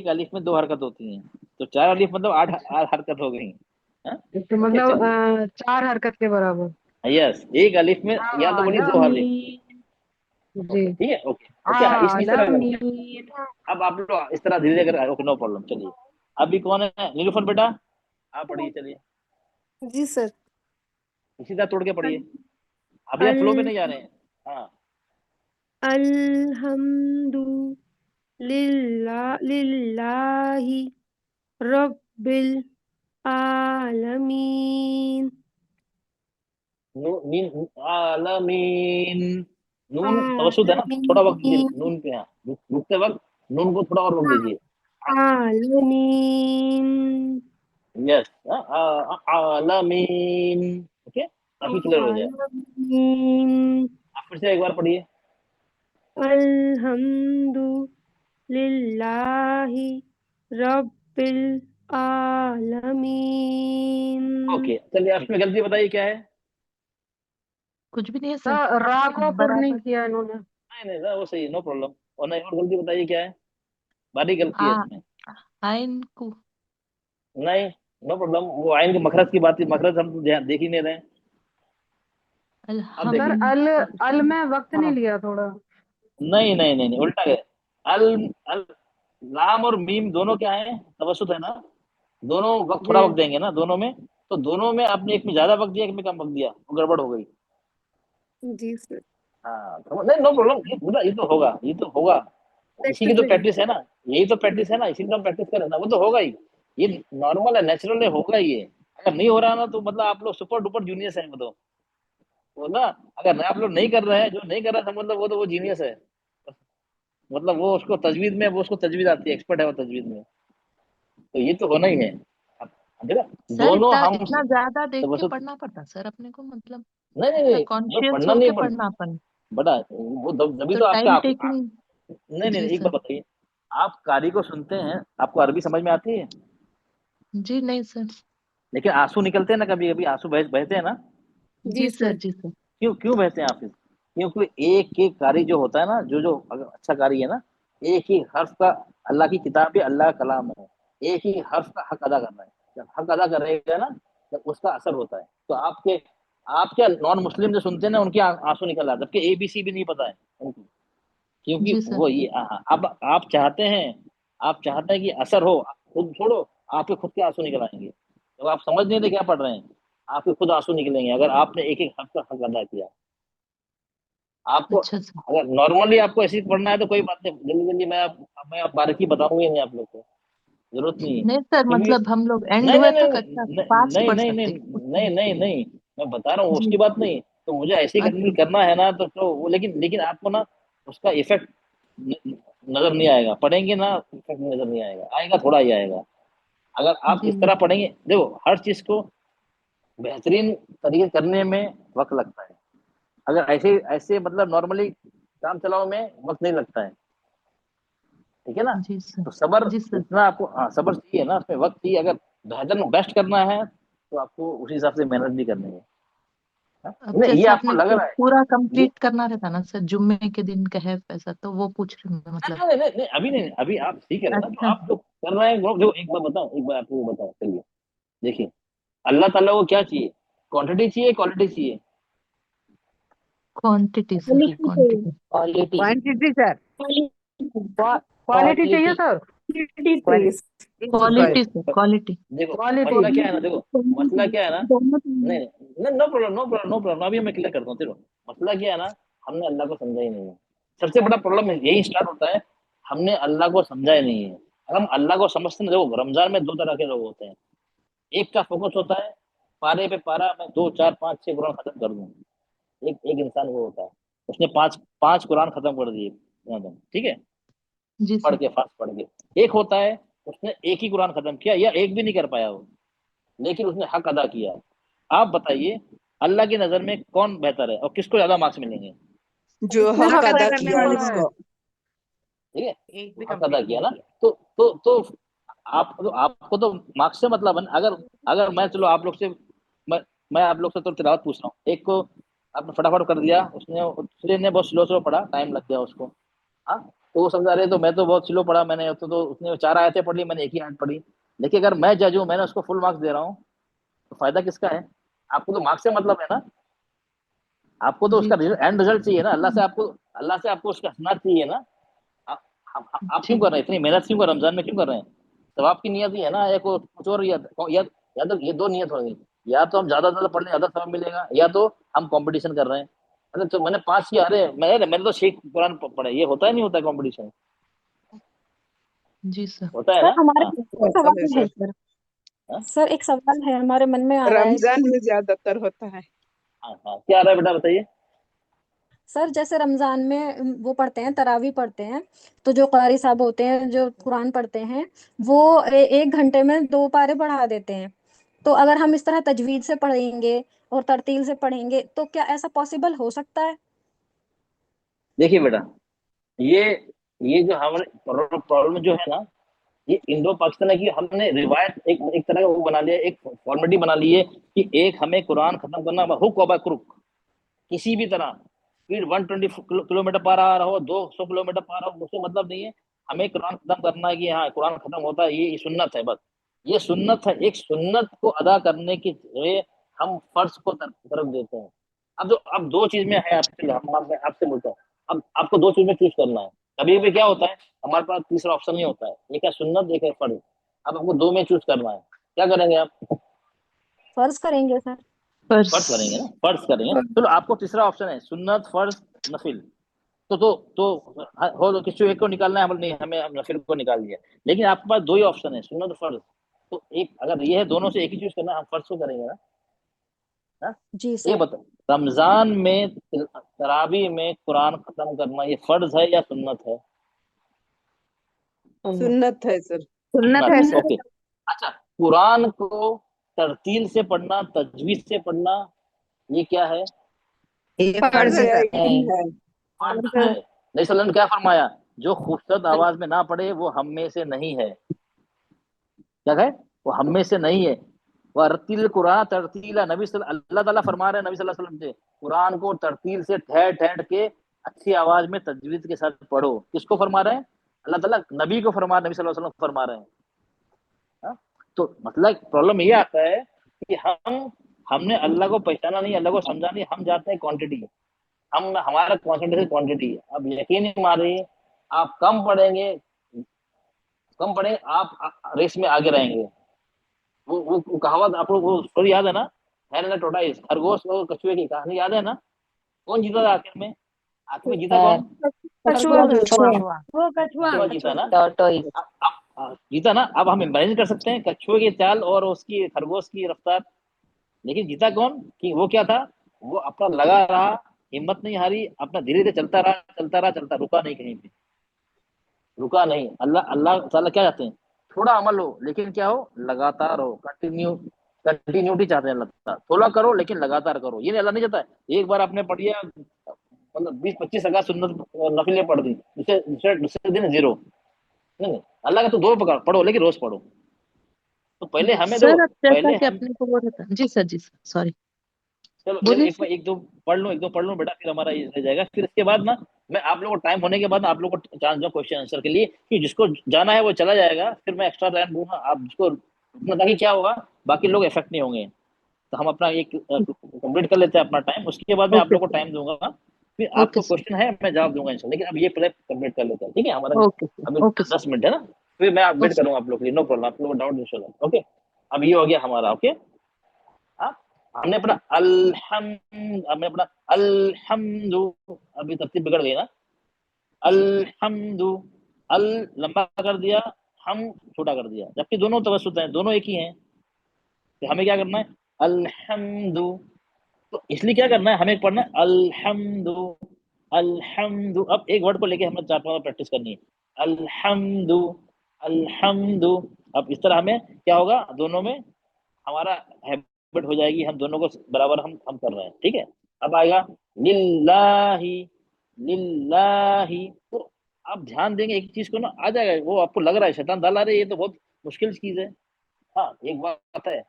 अलिफ में 2 हरकत होती हैं, तो 4 अलिफ मतलब 8 हरकत हो गई। हाँ? तो ओके मतलब चलिए। 4 हरकत के बराबर। यस, एक अलिफ में या तो पढ़िए 2 अलिफ। आलमीन ओके जी ठीक है, ओके ओके। हाँ, इस तरह करें। आलमीन। अब आप लोग इस तरह धीरे धीरे, ओके नो प्रॉब्लम। चलिए, अभी कौन है? नीलूफर बेटा, आप पढ़िए। चलिए, जी सर। इसी तरह तोड़ के पढ़िए। अभी हम फ्लो में नहीं जा रहे हैं। हाँ, अल्हम्दु लिल्लाही रब्बिल आलमीन। नीन, आलमीन, नून तवसुद है ना, थोड़ा वक्त दीजिए नून पे। हाँ, रुकते वक्त नून को थोड़ा और वक्त दीजिए। आलमीन। यस, आलमीन। ओके, काफी क्लियर हो जाए। आलमीन। आप फिर से एक बार पढ़िए। अल्हम्दु लिल्लाही रब्बिल आलमीन। ओके चलिए, आप इसमें गलती बताइए क्या है? कुछ भी नहीं है सर, सर रा को पुर नहीं बराबर। किया इन्होंने। नहीं नहीं सर, वो सही है, नो प्रॉब्लम। और नहीं, और गलती बताइए क्या है? बारी गलती है आ इसमें। आइन को। नहीं, नो प्रॉब्लम। वो आइन के मखरज की बात है, मखरज हम तो देख ही नहीं रहे हैं। अब सर देखिए, अल में वक्त नहीं लिया थोड़ा। नहीं नहीं नहीं नहीं, उल्टा है। अल अल लाम और मीम दोनों क्या है? तवसुत है ना, दोनों वक्त, थोड़ा जी वक्त देंगे ना दोनों में। तो दोनों में आपने एक में ज्यादा वक्त दिया, एक में कम वक्त दिया, वो गड़बड़ हो गई। जी सर। हाँ नहीं, नो प्रॉब्लम। ये तो होगा, ये तो होगा। इसी की प्रैक्टिस तो रहेगी। प्रैक्टिस है ना, यही तो प्रैक्टिस है ना, इसी की तो हम प्रैक्टिस करें ना, वो तो होगा ही। ये नॉर्मल है, नेचुरल है, होगा ही ये। अगर नहीं हो रहा ना, तो मतलब आप लोग सुपर डुपर जूनियर्स हैं। वो ना, अगर आप लोग नहीं कर रहे हैं, जो नहीं कर रहा है, मतलब वो तो वो जीनियस है। मतलब वो उसको तजवीज में, वो उसको तजवीज आती है, एक्सपर्ट है वो तजवीज में। तो ये तो होना ही है। अब देखो, सर दोनों इतना हम इतना ज्यादा देख के तवज्जुह, पढ़ना पड़ता सर अपने को, मतलब नहीं नहीं इतना नहीं, वो कॉन्शियस पढ़ना नहीं होके पड़ पढ़ना अपन। बड़ा वो तभी तो तो आपका टाइम टेकिंग। नहीं नहीं जी नहीं, एक बात सर। बताइए। आप कारी को सुनते हैं, आपको अरबी समझ में आती है, जी नहीं सर। लेकिन आंसू निकलते हैं ना, कभी कभी आंसू बहते हैं ना। जी जी सर, सर। जी सर। क्यों क्यों बहते हैं आप? क्योंकि एक एक कारी जो होता है ना, जो जो अगर अच्छा कारी है ना, एक ही हर्फ का, अल्लाह की किताब भी अल्लाह का कलाम है, एक ही हर्फ का हक अदा करना है। जब हक अदा करेगा ना, तब उसका असर होता है। तो आपके आपके नॉन मुस्लिम जो सुनते हैं ना, उनके आंसू निकल आते हैं, जबकि एबीसी भी नहीं पता है उनको। क्योंकि जी सर। वो ये अब आप चाहते हैं कि असर हो, खुद छोड़ो, आपके खुद के आंसू निकल आएंगे। जब आप समझ नहीं रहे क्या पढ़ रहे हैं, आपके खुद आंसू निकलेंगे, अगर आपने एक एक हर्फ का हक अदा किया। आपको अच्छा सर। अगर नॉर्मली आपको ऐसे ही पढ़ना है तो कोई बात नहीं, जल्दी जल्दी मैं आप बारीकी बताऊंगी नहीं आप लोग को, जरूरत नहीं है। नहीं सर, क्योंकि मतलब हम लोग एंड नहीं हुए नहीं तक नहीं अच्छा फास्ट नहीं पढ़ नहीं नहीं सकते नहीं कुछ नहीं नहीं। नहीं नहीं, मैं बता रहा हूँ जी। उसकी बात नहीं। तो मुझे ऐसे ही कंटिन्यू अच्छा। करना है ना, तो वो, लेकिन लेकिन आपको ना उसका इफेक्ट नजर नहीं आएगा, पढ़ेंगे ना, इफेक्ट नजर नहीं आएगा, आएगा थोड़ा ही आएगा। अगर आप जी। इस तरह पढ़ेंगे, देखो हर चीज को बेहतरीन तरीके करने में वक्त लगता है। अगर ऐसे ऐसे मतलब नॉर्मली काम चलाओ में वक्त नहीं लगता है, ठीक है ना। जी सर। तो सबर जी सर। इतना आपको, हाँ सबर चाहिए ना, उसमें वक्त चाहिए। अगर बेहतर बेस्ट करना है, तो आपको उसी हिसाब से मेहनत भी करनी है। अब नहीं ये जैसे आपको आपने लग रहा है पूरा ये कंप्लीट करना रहता ना सर, जुम्मे के दिन कहफ ऐसा, तो वो पूछ रही हूँ मैं, मतलब। नहीं नहीं नहीं अभी नहीं, अभी आप ठीक है ना, तो अच्छा आप जो कर रहे हैं वो देखो, एक बार बताओ, एक बार आपको वो बताओ, चलिए देखिए, अल्लाह ताला को क्या चाहिए, क्वांटिटी चाहिए, क्वालिटी चाहिए? क्वांटिटी सर, क्वालिटी चाहिए। Quantity. Quality quantity sir. Quality चाहिए सर। क्वालिटी क्वालिटी चाहिए। Quality sir, quality. देखो क्वालिटी। मसला क्या है ना, देखो मसला क्या है ना, दोनों नहीं नहीं no problem, no problem, no problem, अभी मैं क्लियर करता हूँ, देखो मसला क्या है ना, हमने अल्लाह को समझा ही नहीं है। सबसे बड़ा प्रॉब्लम यही स्टार्ट होता है, हमने अल्लाह को समझा ही नहीं है। अगर हम अल्लाह को समझते हैं, देखो रमजान में दो तरह के लोग होते हैं, एक का फोकस होता है पारे पे पारा, मैं 2 4 5 6 कुरान खत्म कर दूं, एक एक इंसान वो होता है, उसने पांच पांच कुरान खत्म कर दिए एकदम, ठीक है, जी पढ़ सर। के फास्ट पढ़ के। एक होता है उसने एक ही कुरान खत्म किया या एक भी नहीं कर पाया वो, लेकिन उसने हक अदा किया। आप बताइए अल्लाह की नजर में कौन बेहतर है और किसको ज्यादा मार्क्स मिलेंगे? जो जिसने हक हक अदा अदा किया किया है। उसको। ठीक है, एक भी हक अदा कंप्लीट किया नहीं ना, किया। तो आपको तो मार्क्स से मतलब है ना। अगर अगर मैं चलो आप लोग से, मैं आप लोग से तो तिलावत पूछ रहा हूँ, एक को आपने फटाफट कर दिया, उसने दूसरे ने बहुत स्लो स्लो पढ़ा, टाइम लग गया उसको, हाँ, तो वो समझा रहे तो मैं तो बहुत स्लो पढ़ा, मैंने तो उसने 4 आयतें पढ़ ली, मैंने एक ही आयत पढ़ी। लेकिन अगर मैं जज हूँ, मैंने उसको फुल मार्क्स दे रहा हूँ, तो फायदा किसका है? आपको तो मार्क्स से मतलब है ना, आपको तो जी उसका एंड रिजल्ट चाहिए ना, अल्लाह से आपको उसका हसनात चाहिए ना। आप क्यों जी कर रहे हैं इतनी मेहनत, क्यों कर रहे हैं रमजान में, क्यों कर रहे हैं? तो आपकी नियत ही है ना, या कुछ और, या तो ये दो नियत होगी, या तो हम ज्यादा पढ़ लें, ज्यादा समय मिलेगा, या तो हम कंपटीशन कर रहे हैं। अरे तो मैंने 5 किया, अरे मैंने तो 6 कुरान पढ़े, ये होता है नहीं होता कंपटीशन? जी सर। होता है सर ना? हमारे हाँ एक होता है सवाल है सर, सर। हाँ सर एक सवाल है हमारे मन में आ रहा है रमजान कि में ज्यादातर होता है। हाँ हाँ, क्या आ रहा है बेटा बताइए। सर जैसे रमजान में वो पढ़ते हैं, तरावी पढ़ते हैं, तो जो कारी साहब होते हैं जो कुरान पढ़ते हैं, वो 1 घंटे में 2 पारे बढ़ा देते हैं। तो अगर हम इस तरह तजवीज से पढ़ेंगे और तरतील से पढ़ेंगे तो क्या ऐसा पॉसिबल हो सकता है? देखिए बेटा, ये ये जो हमारे प्रॉब्लम जो है ना, ये इंडो पाकिस्तान की हमने रिवायत एक एक तरह का वो बना लिया, एक फॉर्मेलिटी बना ली है कि एक हमें कुरान खत्म करना, हुक और क्रुक, किसी भी तरह स्पीड 120 किलोमीटर पर आ रहा हो, 200 किलोमीटर पर आ रहा हो, उससे मतलब नहीं है। हमें कुरान खत्म करना है कि हाँ कुरान खत्म होता है, ये सुन्नत है, बस ये सुन्नत है। एक सुन्नत को अदा करने की जगह हम फर्ज को तरफ देते हैं। अब दो चीज में है, आपसे बोलता हूँ, अब आपको दो चीज में चूज करना है। कभी कभी क्या होता है, हमारे पास तीसरा ऑप्शन नहीं होता है, एक है सुन्नत, एक है फर्ज। अब आपको दो में चूज करना है, क्या करेंगे आप? फर्ज करेंगे सर। फर्ज करेंगे ना, पर्स। फर्ज करेंगे। चलो आपको तीसरा ऑप्शन है सुन्नत, फर्ज, नफिल। हो तो किसी एक को निकालना है, हम नहीं, हमें हम नफिल को निकाल दिया। लेकिन आपके पास दो ही ऑप्शन है, सुन्नत, फर्ज। तो एक अगर ये है, दोनों से एक ही चूज करना है, हम फर्ज को करेंगे ना। हाँ? जी ये सर। बताओ, रमजान में तरावी में कुरान खत्म करना ये फर्ज है या सुन्नत है? सुन्नत है सर। सुन्नत है सुन्नत, सर। ओके। अच्छा, कुरान को तरतील से पढ़ना, तजवीज से पढ़ना, ये क्या है? ये फर्ज फर्ज है है, सर। है। फर्ज है। नबी सल्लल्लाहु अलैहि वसल्लम ने क्या फरमाया? जो खूबसूरत आवाज में ना पढ़े वो हम में से नहीं है। क्या है? वो हम में से नहीं है। वर्तिल कुरान तरतीला, अल्लाह ताला फरमा रहे हैं नबी सल्लल्लाहु अलैहि वसल्लम से, कुरान को तरतील से ठहर ठहर के अच्छी आवाज में तजवीज के साथ पढ़ो। किसको फरमा रहे हैं? अल्लाह ताला नबी को फरमा, नबी सल्लल्लाहु अलैहि वसल्लम को फरमा रहे हैं। हाँ? तो मतलब प्रॉब्लम ये आता है कि हमने अल्लाह को पहचाना नहीं, अल्लाह को समझा नहीं, हम जाते हैं क्वांटिटी, हमारा कॉन्सेंट्रेशन क्वांटिटी है। अब यकीन नहीं मारिए, आप कम पढ़ेंगे आप रेस में आगे रहेंगे। वो कहावत आपको वो स्टोरी याद है ना, है ना, टोटाइस, खरगोश और कछुए की कहानी याद है ना? कौन जीता था आखिर में जीता कौन? कछुआ सर। कछुआ। वो कछुआ। कछुआ जीता ना। टॉर्टोइस। जीता ना। अब हम इमेजिन कर सकते हैं कछुए की चाल और उसकी खरगोश की रफ्तार, लेकिन जीता कौन? कि वो क्या था, वो अपना लगा रहा, हिम्मत नहीं हारी, अपना धीरे धीरे चलता रहा, चलता रहा, चलता, रुका नहीं कहीं पे, रुका नहीं। अल्लाह अल्लाह ताला क्या चाहते हैं? थोड़ा अमल हो लेकिन क्या हो, लगातार हो, कंटिन्यूटी चाहते हैं अल्लाह ताला। थोड़ा करो लेकिन लगातार करो, ये नहीं अल्लाह नहीं चाहता है एक बार आपने पढ़ लिया, मतलब 20-25 रकात सुन्नत नफिलें पढ़ दी, दूसरे दूसरे दूसरे दिन जीरो। नहीं नहीं, अल्लाह का तो दो पकड़ पढ़ो, लेकिन रोज पढ़ो। तो पहले हमें देखो, सर अब जैसा पहले कि हम अपने को वो रहता, जी सर, जी सर, सॉरी। चलो बोलिए एक एक दो पढ़ लूं बेटा, फिर हमारा ये रह जाएगा। फिर इसके बाद ना मैं आप लोगों को टाइम होने के बाद आप लोगों को चांस दूंगा क्वेश्चन आंसर के लिए, कि जिसको जाना है वो चला जाएगा, फिर मैं एक्स्ट्रा टाइम दूंगा आप जिसको, ताकि क्या होगा बाकी लोग इफेक्ट नहीं होंगे। तो हम अपना एक कंप्लीट कर लेते हैं अपना टाइम, उसके बाद मैं आप ओके लोगों को टाइम दूंगा, फिर ओके आपको सर क्वेश्चन है मैं जवाब दूंगा इंशाल्लाह। लेकिन अब ये पहले कंप्लीट कर लेते हैं, ठीक है? हमारा ओके सर अभी ओके सर 10 मिनट है ना, फिर मैं वेट ओके करूंगा आप लोग के लिए, नो प्रॉब्लम, आप लोग डाउट इंशाल्लाह। ओके, अब ये हो गया हमारा। ओके, हाँ, हमने अपना अल्हम्दु, अभी तरतीब बिगड़ गई ना, अल्हम्दु, अल लंबा कर दिया, हम छोटा कर दिया, जबकि दोनों तवस्सुत हैं, दोनों एक ही हैं। तो हमें क्या करना है, अल्हम्दु। तो इसलिए क्या करना है, हमें पढ़ना है अल्हम्दु, अल्हम्दु। अब एक वर्ड को लेके हमें 4-5 बार प्रैक्टिस करनी है, अल्हम्दु, अल्हम्दु। अब इस तरह हमें क्या होगा, दोनों में हमारा हैबिट हो जाएगी, हम दोनों को बराबर हम कर रहे हैं, ठीक है? अब आएगा लिल्लाही, लिल्लाही। तो आप ध्यान देंगे एक चीज को ना, आ जाएगा वो, आपको लग रहा है शैतान डाला रहे, ये तो बहुत मुश्किल चीज है। हाँ, एक बात है,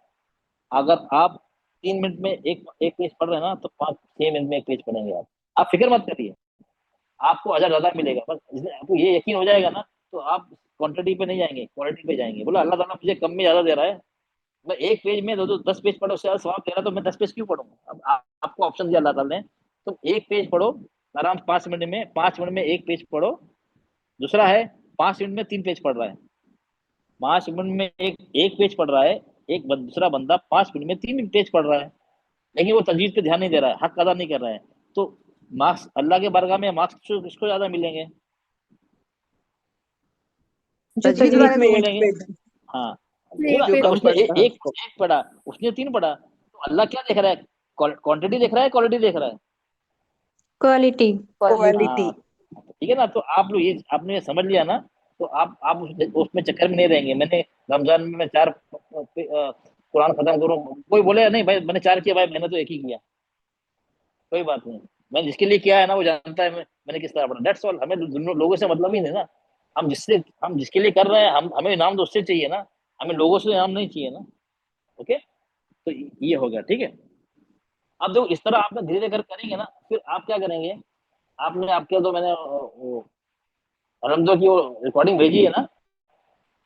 अगर आप 3 मिनट में एक पेज पढ़ रहे हैं ना, तो 5-6 मिनट में एक पेज पढ़ेंगे आप फिक्र मत करिए, आपको अजर ज्यादा मिलेगा। बस आपको ये यकीन हो जाएगा ना, तो आप क्वांटिटी पे नहीं जाएंगे, क्वालिटी पे जाएंगे। बोला अल्लाह ताला मुझे कम में ज्यादा दे रहा है, मैं एक पेज में 10 पेज पढ़ो, उससे ज्यादा सवाब दे रहा है, तो मैं 10 पेज क्यों पढ़ूंगा? अब आपको ऑप्शन दिया अल्लाह ताला ने, तो एक पेज पढ़ो आराम से 5 मिनट में एक पेज पढ़ो। दूसरा है 5 मिनट में 3 पेज पढ़ रहा है, 5 मिनट में एक पेज पढ़ रहा है, दूसरा बंदा 5 मिनट में 3 पेज पढ़ रहा है, लेकिन वो तजवीज पे ध्यान नहीं दे रहा है, हक अदा नहीं कर रहा है। तो मार्क्स अल्लाह के बारगाह में मार्क्स किसको ज्यादा मिलेंगे? जो तजवीज तजवीज वाले किसको को में मिलेंगे? हाँ, में एक जो पेज कम उसने पढ़ता है एक उसको। एक पढ़ा, उसने 3 पढ़ा, तो अल्लाह क्या देख रहा है, क्वांटिटी देख रहा है, क्वालिटी देख रहा है? क्वालिटी। क्वालिटी। हाँ, ठीक है ना? तो आप लोग ये आपने ये समझ लिया ना, तो आप उसमें चक्कर में नहीं रहेंगे। मैंने रमजान में मैं 4 कुरान खत्म करूँ, कोई बोले नहीं भाई मैंने 4 किया, भाई मैंने तो एक ही किया, कोई बात नहीं। मैंने जिसके लिए किया है ना वो जानता है मैंने किस तरह पढ़ा, दैट्स ऑल। हमें दोनों लोगों से मतलब ही नहीं ना, हम जिसके लिए कर रहे हैं, हमें इनाम तो उससे चाहिए ना, हमें लोगों से इनाम नहीं चाहिए ना। ओके, तो ये हो गया, ठीक है? अब देखो इस तरह आप धीरे धीरे करेंगे ना, फिर आप क्या करेंगे, आपने आपके तो मैंने अलहमदो की वो रिकॉर्डिंग भेजी है ना,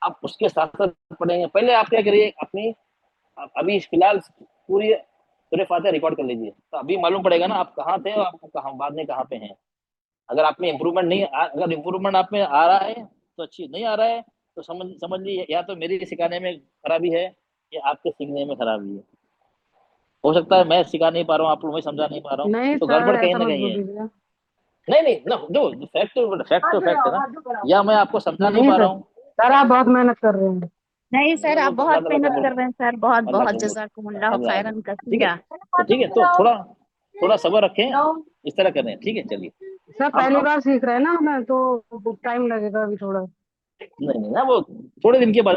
आप उसके साथ साथ पढ़ेंगे। पहले आप क्या करिए, अपनी अभी फिलहाल पूरी सूरह फातिहा रिकॉर्ड कर लीजिए, तो अभी मालूम पड़ेगा ना आप कहाँ थे और आपको कहाँ बाद में कहाँ पे हैं। अगर आप में इम्प्रूवमेंट नहीं अगर इम्प्रूवमेंट आप में आ रहा है तो अच्छी, नहीं आ रहा है तो समझ लीजिए या तो मेरे सिखाने में खराबी है या आपके सीखने में खराबी है। हो सकता है मैं सिखा नहीं पा रहा हूँ, आप लोग मैं समझा नहीं पा रहा हूँ, नहीं तो सर, गड़बड़ कहीं ऐसा ना मत कहीं बोल है। दीजिए। नहीं नहीं ना, जो फैक्ट है ना, या मैं आपको समझा नहीं नहीं पा रहा सर, हूँ। सर आप बहुत मेहनत कर रहे हैं। नहीं सर, आप वो तो बहुत अल्लाह ताला मेहनत कबूल कर रहे हैं सर, बहुत अल्लाह बहुत कबूल जज़ाकुमुल्लाह अल्लाह खैरन ठीक है, कसीरा। तो ठीक है, तो थोड़ा थोड़ा सब्र रखें, इस तरह करें, ठीक है? चलिए सर पहली अब बार सीख रहे हैं ना हमें, तो टाइम लगेगा अभी थोड़ा। नहीं ना, वो थोड़े दिन के बाद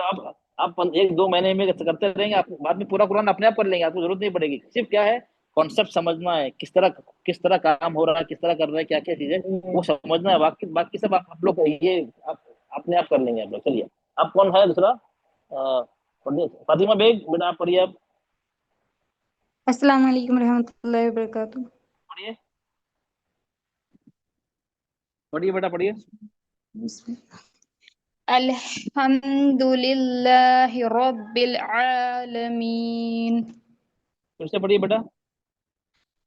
आप 1-2 महीने में करते रहेंगे, आप बाद में पूरा कुरान अपने आप कर लेंगे, आपको जरूरत नहीं पड़ेगी। सिर्फ क्या है, कॉन्सेप्ट समझना है, किस तरह काम हो रहा है, किस तरह कर रहे हैं, क्या क्या चीजें वो समझना है। बाकी बाकी सब आप लोग ये आप अपने आप कर लेंगे आप लोग। चलिए, अब कौन है दूसरा? पढ़िए फातिमा बेग, बेटा आप पढ़िए, आप अस्सलाम वालेकुम रहमतुल्लाहि व बरकातुहू। पढ़िए पढ़िए बेटा पढ़िए। अल्हम्दुलिल्लाहि रब्बिल आलमीन। फिर से पढ़िए बेटा।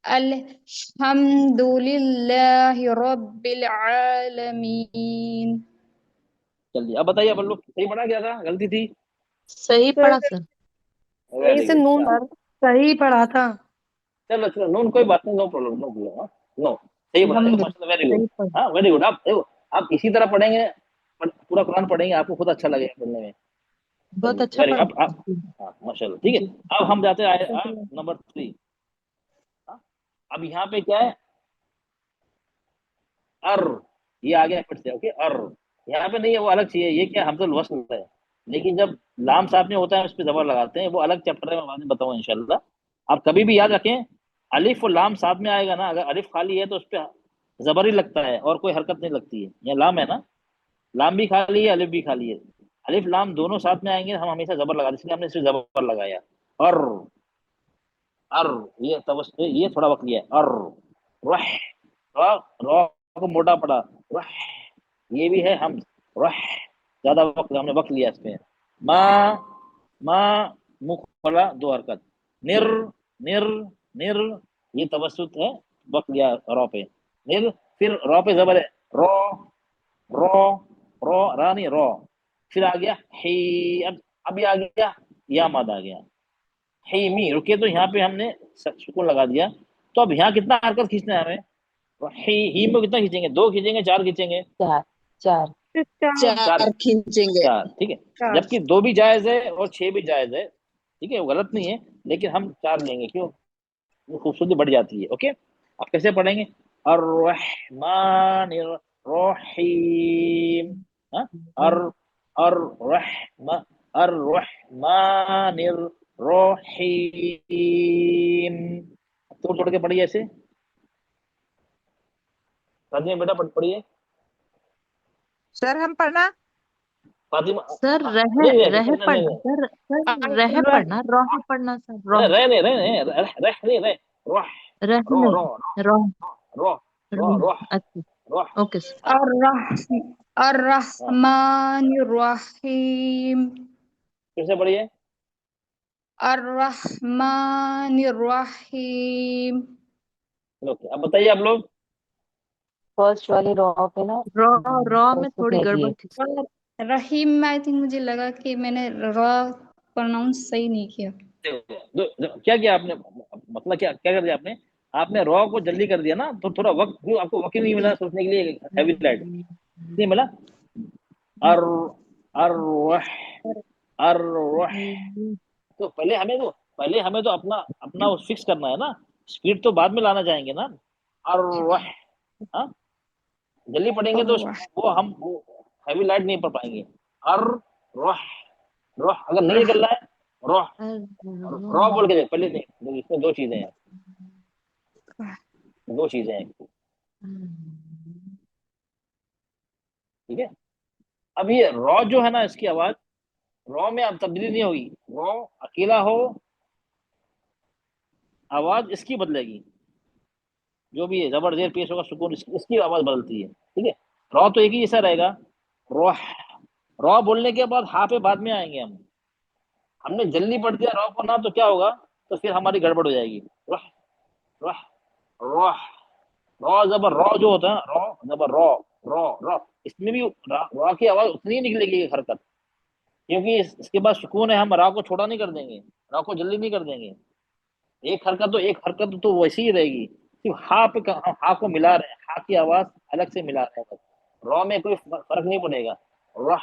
अल्हम्दुलिल्लाहि रब्बिल आलमीन। जल्दी अब बताइए, अपन लोग सही पढ़ा, क्या था गलती थी? सही पढ़ा सर। वेरी से गुड, नून सही पढ़ा था। चलो चलो, नून कोई बात नहीं, no problem, no problem. No, सही बात है, माशाल्लाह, वेरी गुड। सही पढ़ा। हाँ, वेरी गुड। आप देखो, आप इसी तरह पढ़ेंगे, पूरा कुरान पढ़ेंगे, आपको खुद अच्छा लगेगा पढ़ने में। बहुत चलिए, अच्छा वेरी पढ़ा। अब हाँ, माशाल्लाह, ठीक है। अब हम जाते हैं नंबर 3। अब यहाँ पे क्या है, अर, ये आ गया फिर से। ओके, अर यहाँ पे नहीं है, वो अलग चाहिए। ये क्या हमज़ल वस्ल है, लेकिन जब लाम साथ में होता है उस पर जबर लगाते हैं, वो अलग चैप्टर है, मैं बाद में बताऊंगा इंशाल्लाह। आप कभी भी याद रखें, अलिफ और लाम साथ में आएगा ना, अगर अलिफ खाली है तो उस पर जबर ही लगता है और कोई हरकत नहीं लगती है। यहाँ लाम है ना, लाम भी खाली है, अलिफ भी खाली है, अलिफ लाम दोनों साथ में आएंगे, हम हमेशा जबर लगाते हैं, इसलिए हमने सिर्फ जबर लगाया। और अर, ये तवस्त ये थोड़ा वक्त लिया है। अर रह, रा रा को मोटा पड़ा, रह, ये भी है हम, रह, ज्यादा वक्त हमने वक्त लिया इसमें। मा मुख खोला, दो हरकत। निर निर निर, ये तवस्तुत है, वक्त लिया रा पे। निर, फिर रा पे जबर है, रो रो रो, रा नहीं रो, फिर आ गया ही, अब ये आ गया या मद आ गया। ही मी रुके तो यहाँ पे हमने सुकून लगा दिया। तो अब यहाँ कितना हरकत खींचना है हमें? ही में कितना खींचेंगे? 2 खींचेंगे, 4 खींचेंगे? चार चार चार खींचेंगे। 4, ठीक है। जबकि 2 भी जायज है और 6 भी जायज है, ठीक है, वो गलत नहीं है, लेकिन हम 4 लेंगे, क्यों? वो खूबसूरती बढ़ जाती है। ओके, आप कैसे पढ़ेंगे? अर्रहमानिर रहीम, हाँ, अर्रहमानिर रहीम। तोड़ तोड़ के पढ़िए ऐसे। फातिमा बेटा पढ़िए। सर हम पढ़ना। फातिमा सर रह नहीं नहीं रह नहीं पढ़ना, नहीं सर रह पढ़ना, रह पढ़ना सर, नहीं, रह रह नहीं रह नहीं रह रह नहीं रह रोह रह रो नहीं, रो रह रो रो रो अच्छा, रो। Okay sir. अर्रहमानिर्रहीम। फिर से पढ़िए। अर्रहमानिर्रहीम। ओके, अब बताइए आप लोग। फर्स्ट वाली रॉ पे ना रॉ में तवस्तुत थोड़ी नहीं गड़बड़ किए। थी। और रहीम में आई थिंक मुझे लगा कि मैंने र प्रोनाउंस सही नहीं किया। क्या किया आपने? मतलब क्या क्या कर दिया आपने? आपने रॉ को जल्दी कर दिया ना, तो थोड़ा वक्त, क्यों आपको वक्त ही नहीं मिला सोचने के लिए? हैवी लाइट नहीं मिला। अर अर अर तो पहले हमें तो अपना अपना वो फिक्स करना है ना, स्पीड तो बाद में लाना चाहेंगे ना। अर हाँ, जल्दी पढ़ेंगे तो वो हम वो हैवी लाइट नहीं पढ़ पाएंगे। अर रोह रोह, अगर नहीं निकल रहा है रोह, रॉ बोल के देख पहले देख, इसमें 2 चीजें हैं, 2 चीजें हैं, ठीक है। अब ये रॉ जो है ना, इसकी आवाज रॉ में अब तब्दीली नहीं होगी। रॉ अकेला हो, आवाज इसकी बदलेगी, जो भी है जबर जेर पेश होगा सुकून, इसकी आवाज बदलती है, ठीक है। रॉ तो एक ही जैसा रहेगा। रॉ रॉ बोलने के बाद हा पे बाद में आएंगे हम। हमने जल्दी पढ़ दिया रॉ को ना, तो क्या होगा? तो फिर हमारी गड़बड़ हो जाएगी। रॉ रॉ रॉ रॉ जबर रॉ जो होता है, रॉ जबर रॉ रॉ रॉ, इसमें भी रॉ की आवाज उतनी ही निकलेगी एक हरकत, क्योंकि इसके बाद सुकून है, हम रॉ को छोटा नहीं कर देंगे, रॉ को जल्दी नहीं कर देंगे। एक हरकत तो वैसी ही रहेगी, सिर्फ हा पे हम हा को मिला रहे हैं, हा की आवाज अलग से मिला रहे हैं, रॉ में कोई फर्क नहीं पड़ेगा। रॉ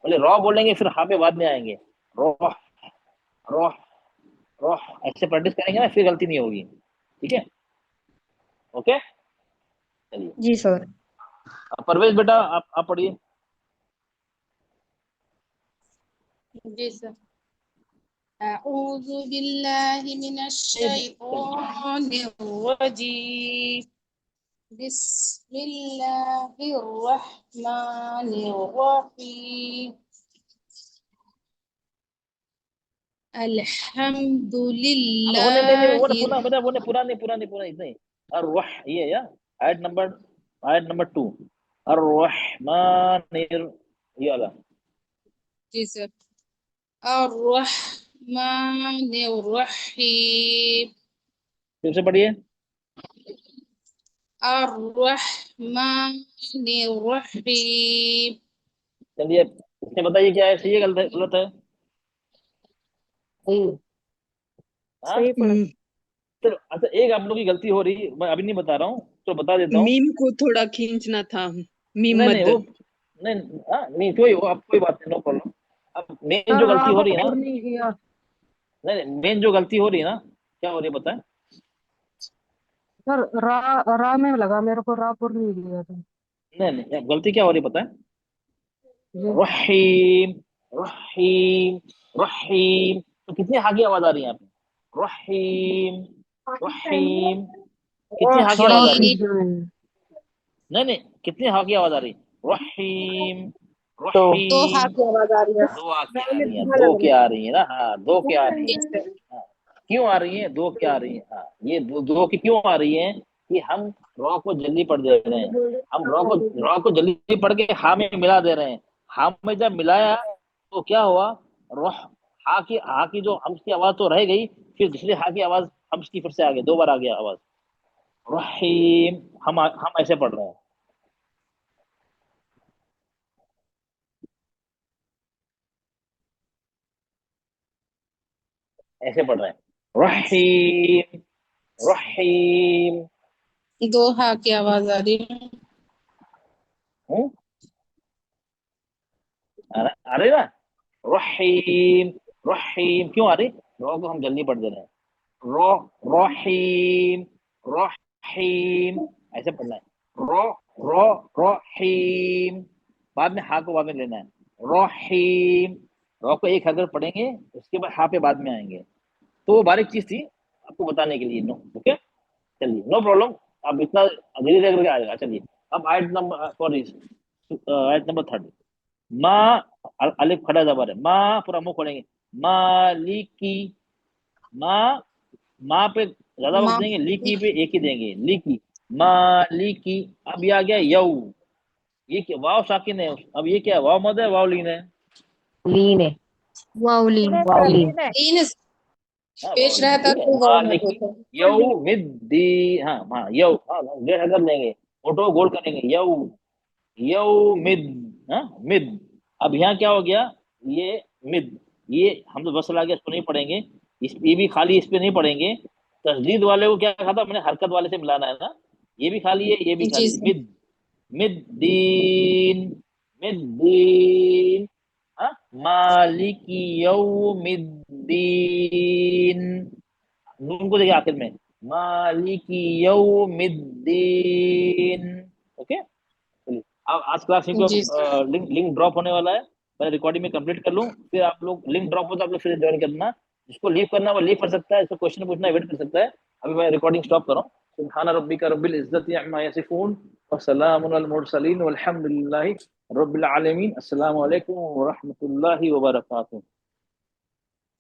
बोले रॉ बोलेंगे, फिर हा पे बाद में आएंगे। रॉ रॉ रॉ, ऐसे प्रैक्टिस करेंगे ना, फिर गलती नहीं होगी, ठीक है। ओके, चलिए। जी सर। परवेज बेटा आप पढ़िए। जी सर। अऊज़ु बिल्लाहि मिनश शैतानिर रजीम। बिस्मिल्लाहिर रहमानिर रहीम। होने नहीं, वो अल्हम्दुलिल्लाहि। पूरा बेटा, वो पूरा इतना ही। और वह ये या आयत नंबर 2, अर्रहमानिर, ये वाला। जी सर। अर्रहमानिर रहीम। फिर से पढ़िए। अर्रहमानिर रहीम। चलिए, इसमें बताइए क्या है, सही है गलत है? हाँ? सही पढ़ा। चलो, अच्छा, एक आप लोग की गलती हो रही, मैं अभी नहीं बता रहा हूँ, तो बता देता हूँ। मीम को थोड़ा खींचना था, मीम नहीं मत। नहीं वो नहीं, हाँ नहीं, कोई बात नहीं, नो प्रॉब्लम। अब मेन सर जो रा गलती हो को रही है ना, पूर्ण नहीं किया। नहीं मेन जो गलती हो रही है ना, क्या हो रही है पता है? सर रा रा में लगा मेरे को, रा पूर्ण नहीं किया था। नहीं, गलती क्या हो रही है पता है? जी रहीम रहीम रहीम, तो कितनी हा की आवाज आ रही है यहाँ पे? रहीम रहीम, कितनी हा की थोड़ा आवाज आ रही है? खींच। नहीं, कितनी हा की आवाज आ रही है? रहीम दो रहीम, हाथ की आवाज आ रही है। 2 आ के आ रही है, 2 के आ रही है ना, हाँ 2 के आ रही है। हाँ, क्यों आ रही है, दो क्या आ रही है, हाँ ये दो की क्यों आ रही है कि हम रॉ को जल्दी पढ़ दे रहे हैं, हम रॉ को जल्दी पढ़ के हा में मिला दे रहे हैं। हा में जब मिलाया तो क्या हुआ, रोह, हा की जो हम्स की आवाज तो रह गई, फिर दूसरी हा की आवाज हम्स की फिर से आ गई, दो बार आ गया आवाज रहीम। हम ऐसे पढ़ रहे हैं, ऐसे पढ़ रहे हैं रहीम रहीम। दो हा की आवाज आ रही है। हम्म? आ रही ना, रहीम रहीम क्यों आ रही, रॉ को हम जल्दी पढ़ दे रहे हैं, रॉ रहीम रहीम ऐसे पढ़ना है, रॉ रॉ रहीम, बाद में हा को बाद में लेना है, रहीम। रॉ को एक हरकत पढ़ेंगे, उसके बाद हा पे बाद में आएंगे। तो वो बारीक चीज थी आपको बताने के लिए, नो ओके, चलिए नो प्रॉब्लम। आप इतना धीरे धीरे करके आएगा। चलिए अब आयत नंबर सॉरी आयत नंबर 30। माँ, अलिफ खड़ा जबर है, माँ पूरा मुंह खोलेंगे, मालिकी, माँ, माँ पे ज्यादा वक्त माँ देंगे, लिकी पे एक ही देंगे, लिकी, मालिकी। अब ये आ गया यऊ, ये क्या, वाव साकिन है, अब ये क्या है, वाव मद है वाव लीन है, लीन है। वाउलिन वावलिन। तीन हाँ वाव पेश लीन है, रहता ठीक है, तो वाव मत मालिकी होता। यऊ मिद्दी, हाँ हाँ यऊ, हाँ डेढ़ हरकत लेंगे, ऑटो गोल करेंगे, यऊ यऊ मिद, हाँ मिद। अब यहाँ क्या हो गया, ये मिद, ये हम तो बस आ गया, इसको नहीं पढ़ेंगे, ये भी खाली इस पे नहीं पढ़ेंगे। तस्दीद वाले को क्या कहा था मैंने, हरकत वाले से मिलाना है ना, ये भी खाली है ये भी जी खाली है, सर। मिद मिद्दीन मिद्दीन, हाँ मालिकी यौमिद्दीन, नून को देखिए आखिर में, मालिकी यौमिद्दीन। ओके, चलिए अब आज क्लास को जी सर। लिंक लिंक ड्रॉप होने वाला है, पहले रिकॉर्डिंग में कंप्लीट कर लूँ, फिर आप लोग लिंक ड्रॉप हो तो आप लोग फिर ज्वाइन करना, जिसको लीव करना वो लीव कर सकता है, इसको क्वेश्चन पूछना वेट कर सकता है। अभी मैं रिकॉर्डिंग स्टॉप कर रहा हूँ। सुब्हान रब्बिका रब्बिल इज्जति अम्मा यसिफून व सलामुन अलल मुरसलीन वल्हम्दुलिल्लाहि रब्बिल आलमीन। अस्सलामु अलैकुम व रहमतुल्लाहि व बरकातुहू।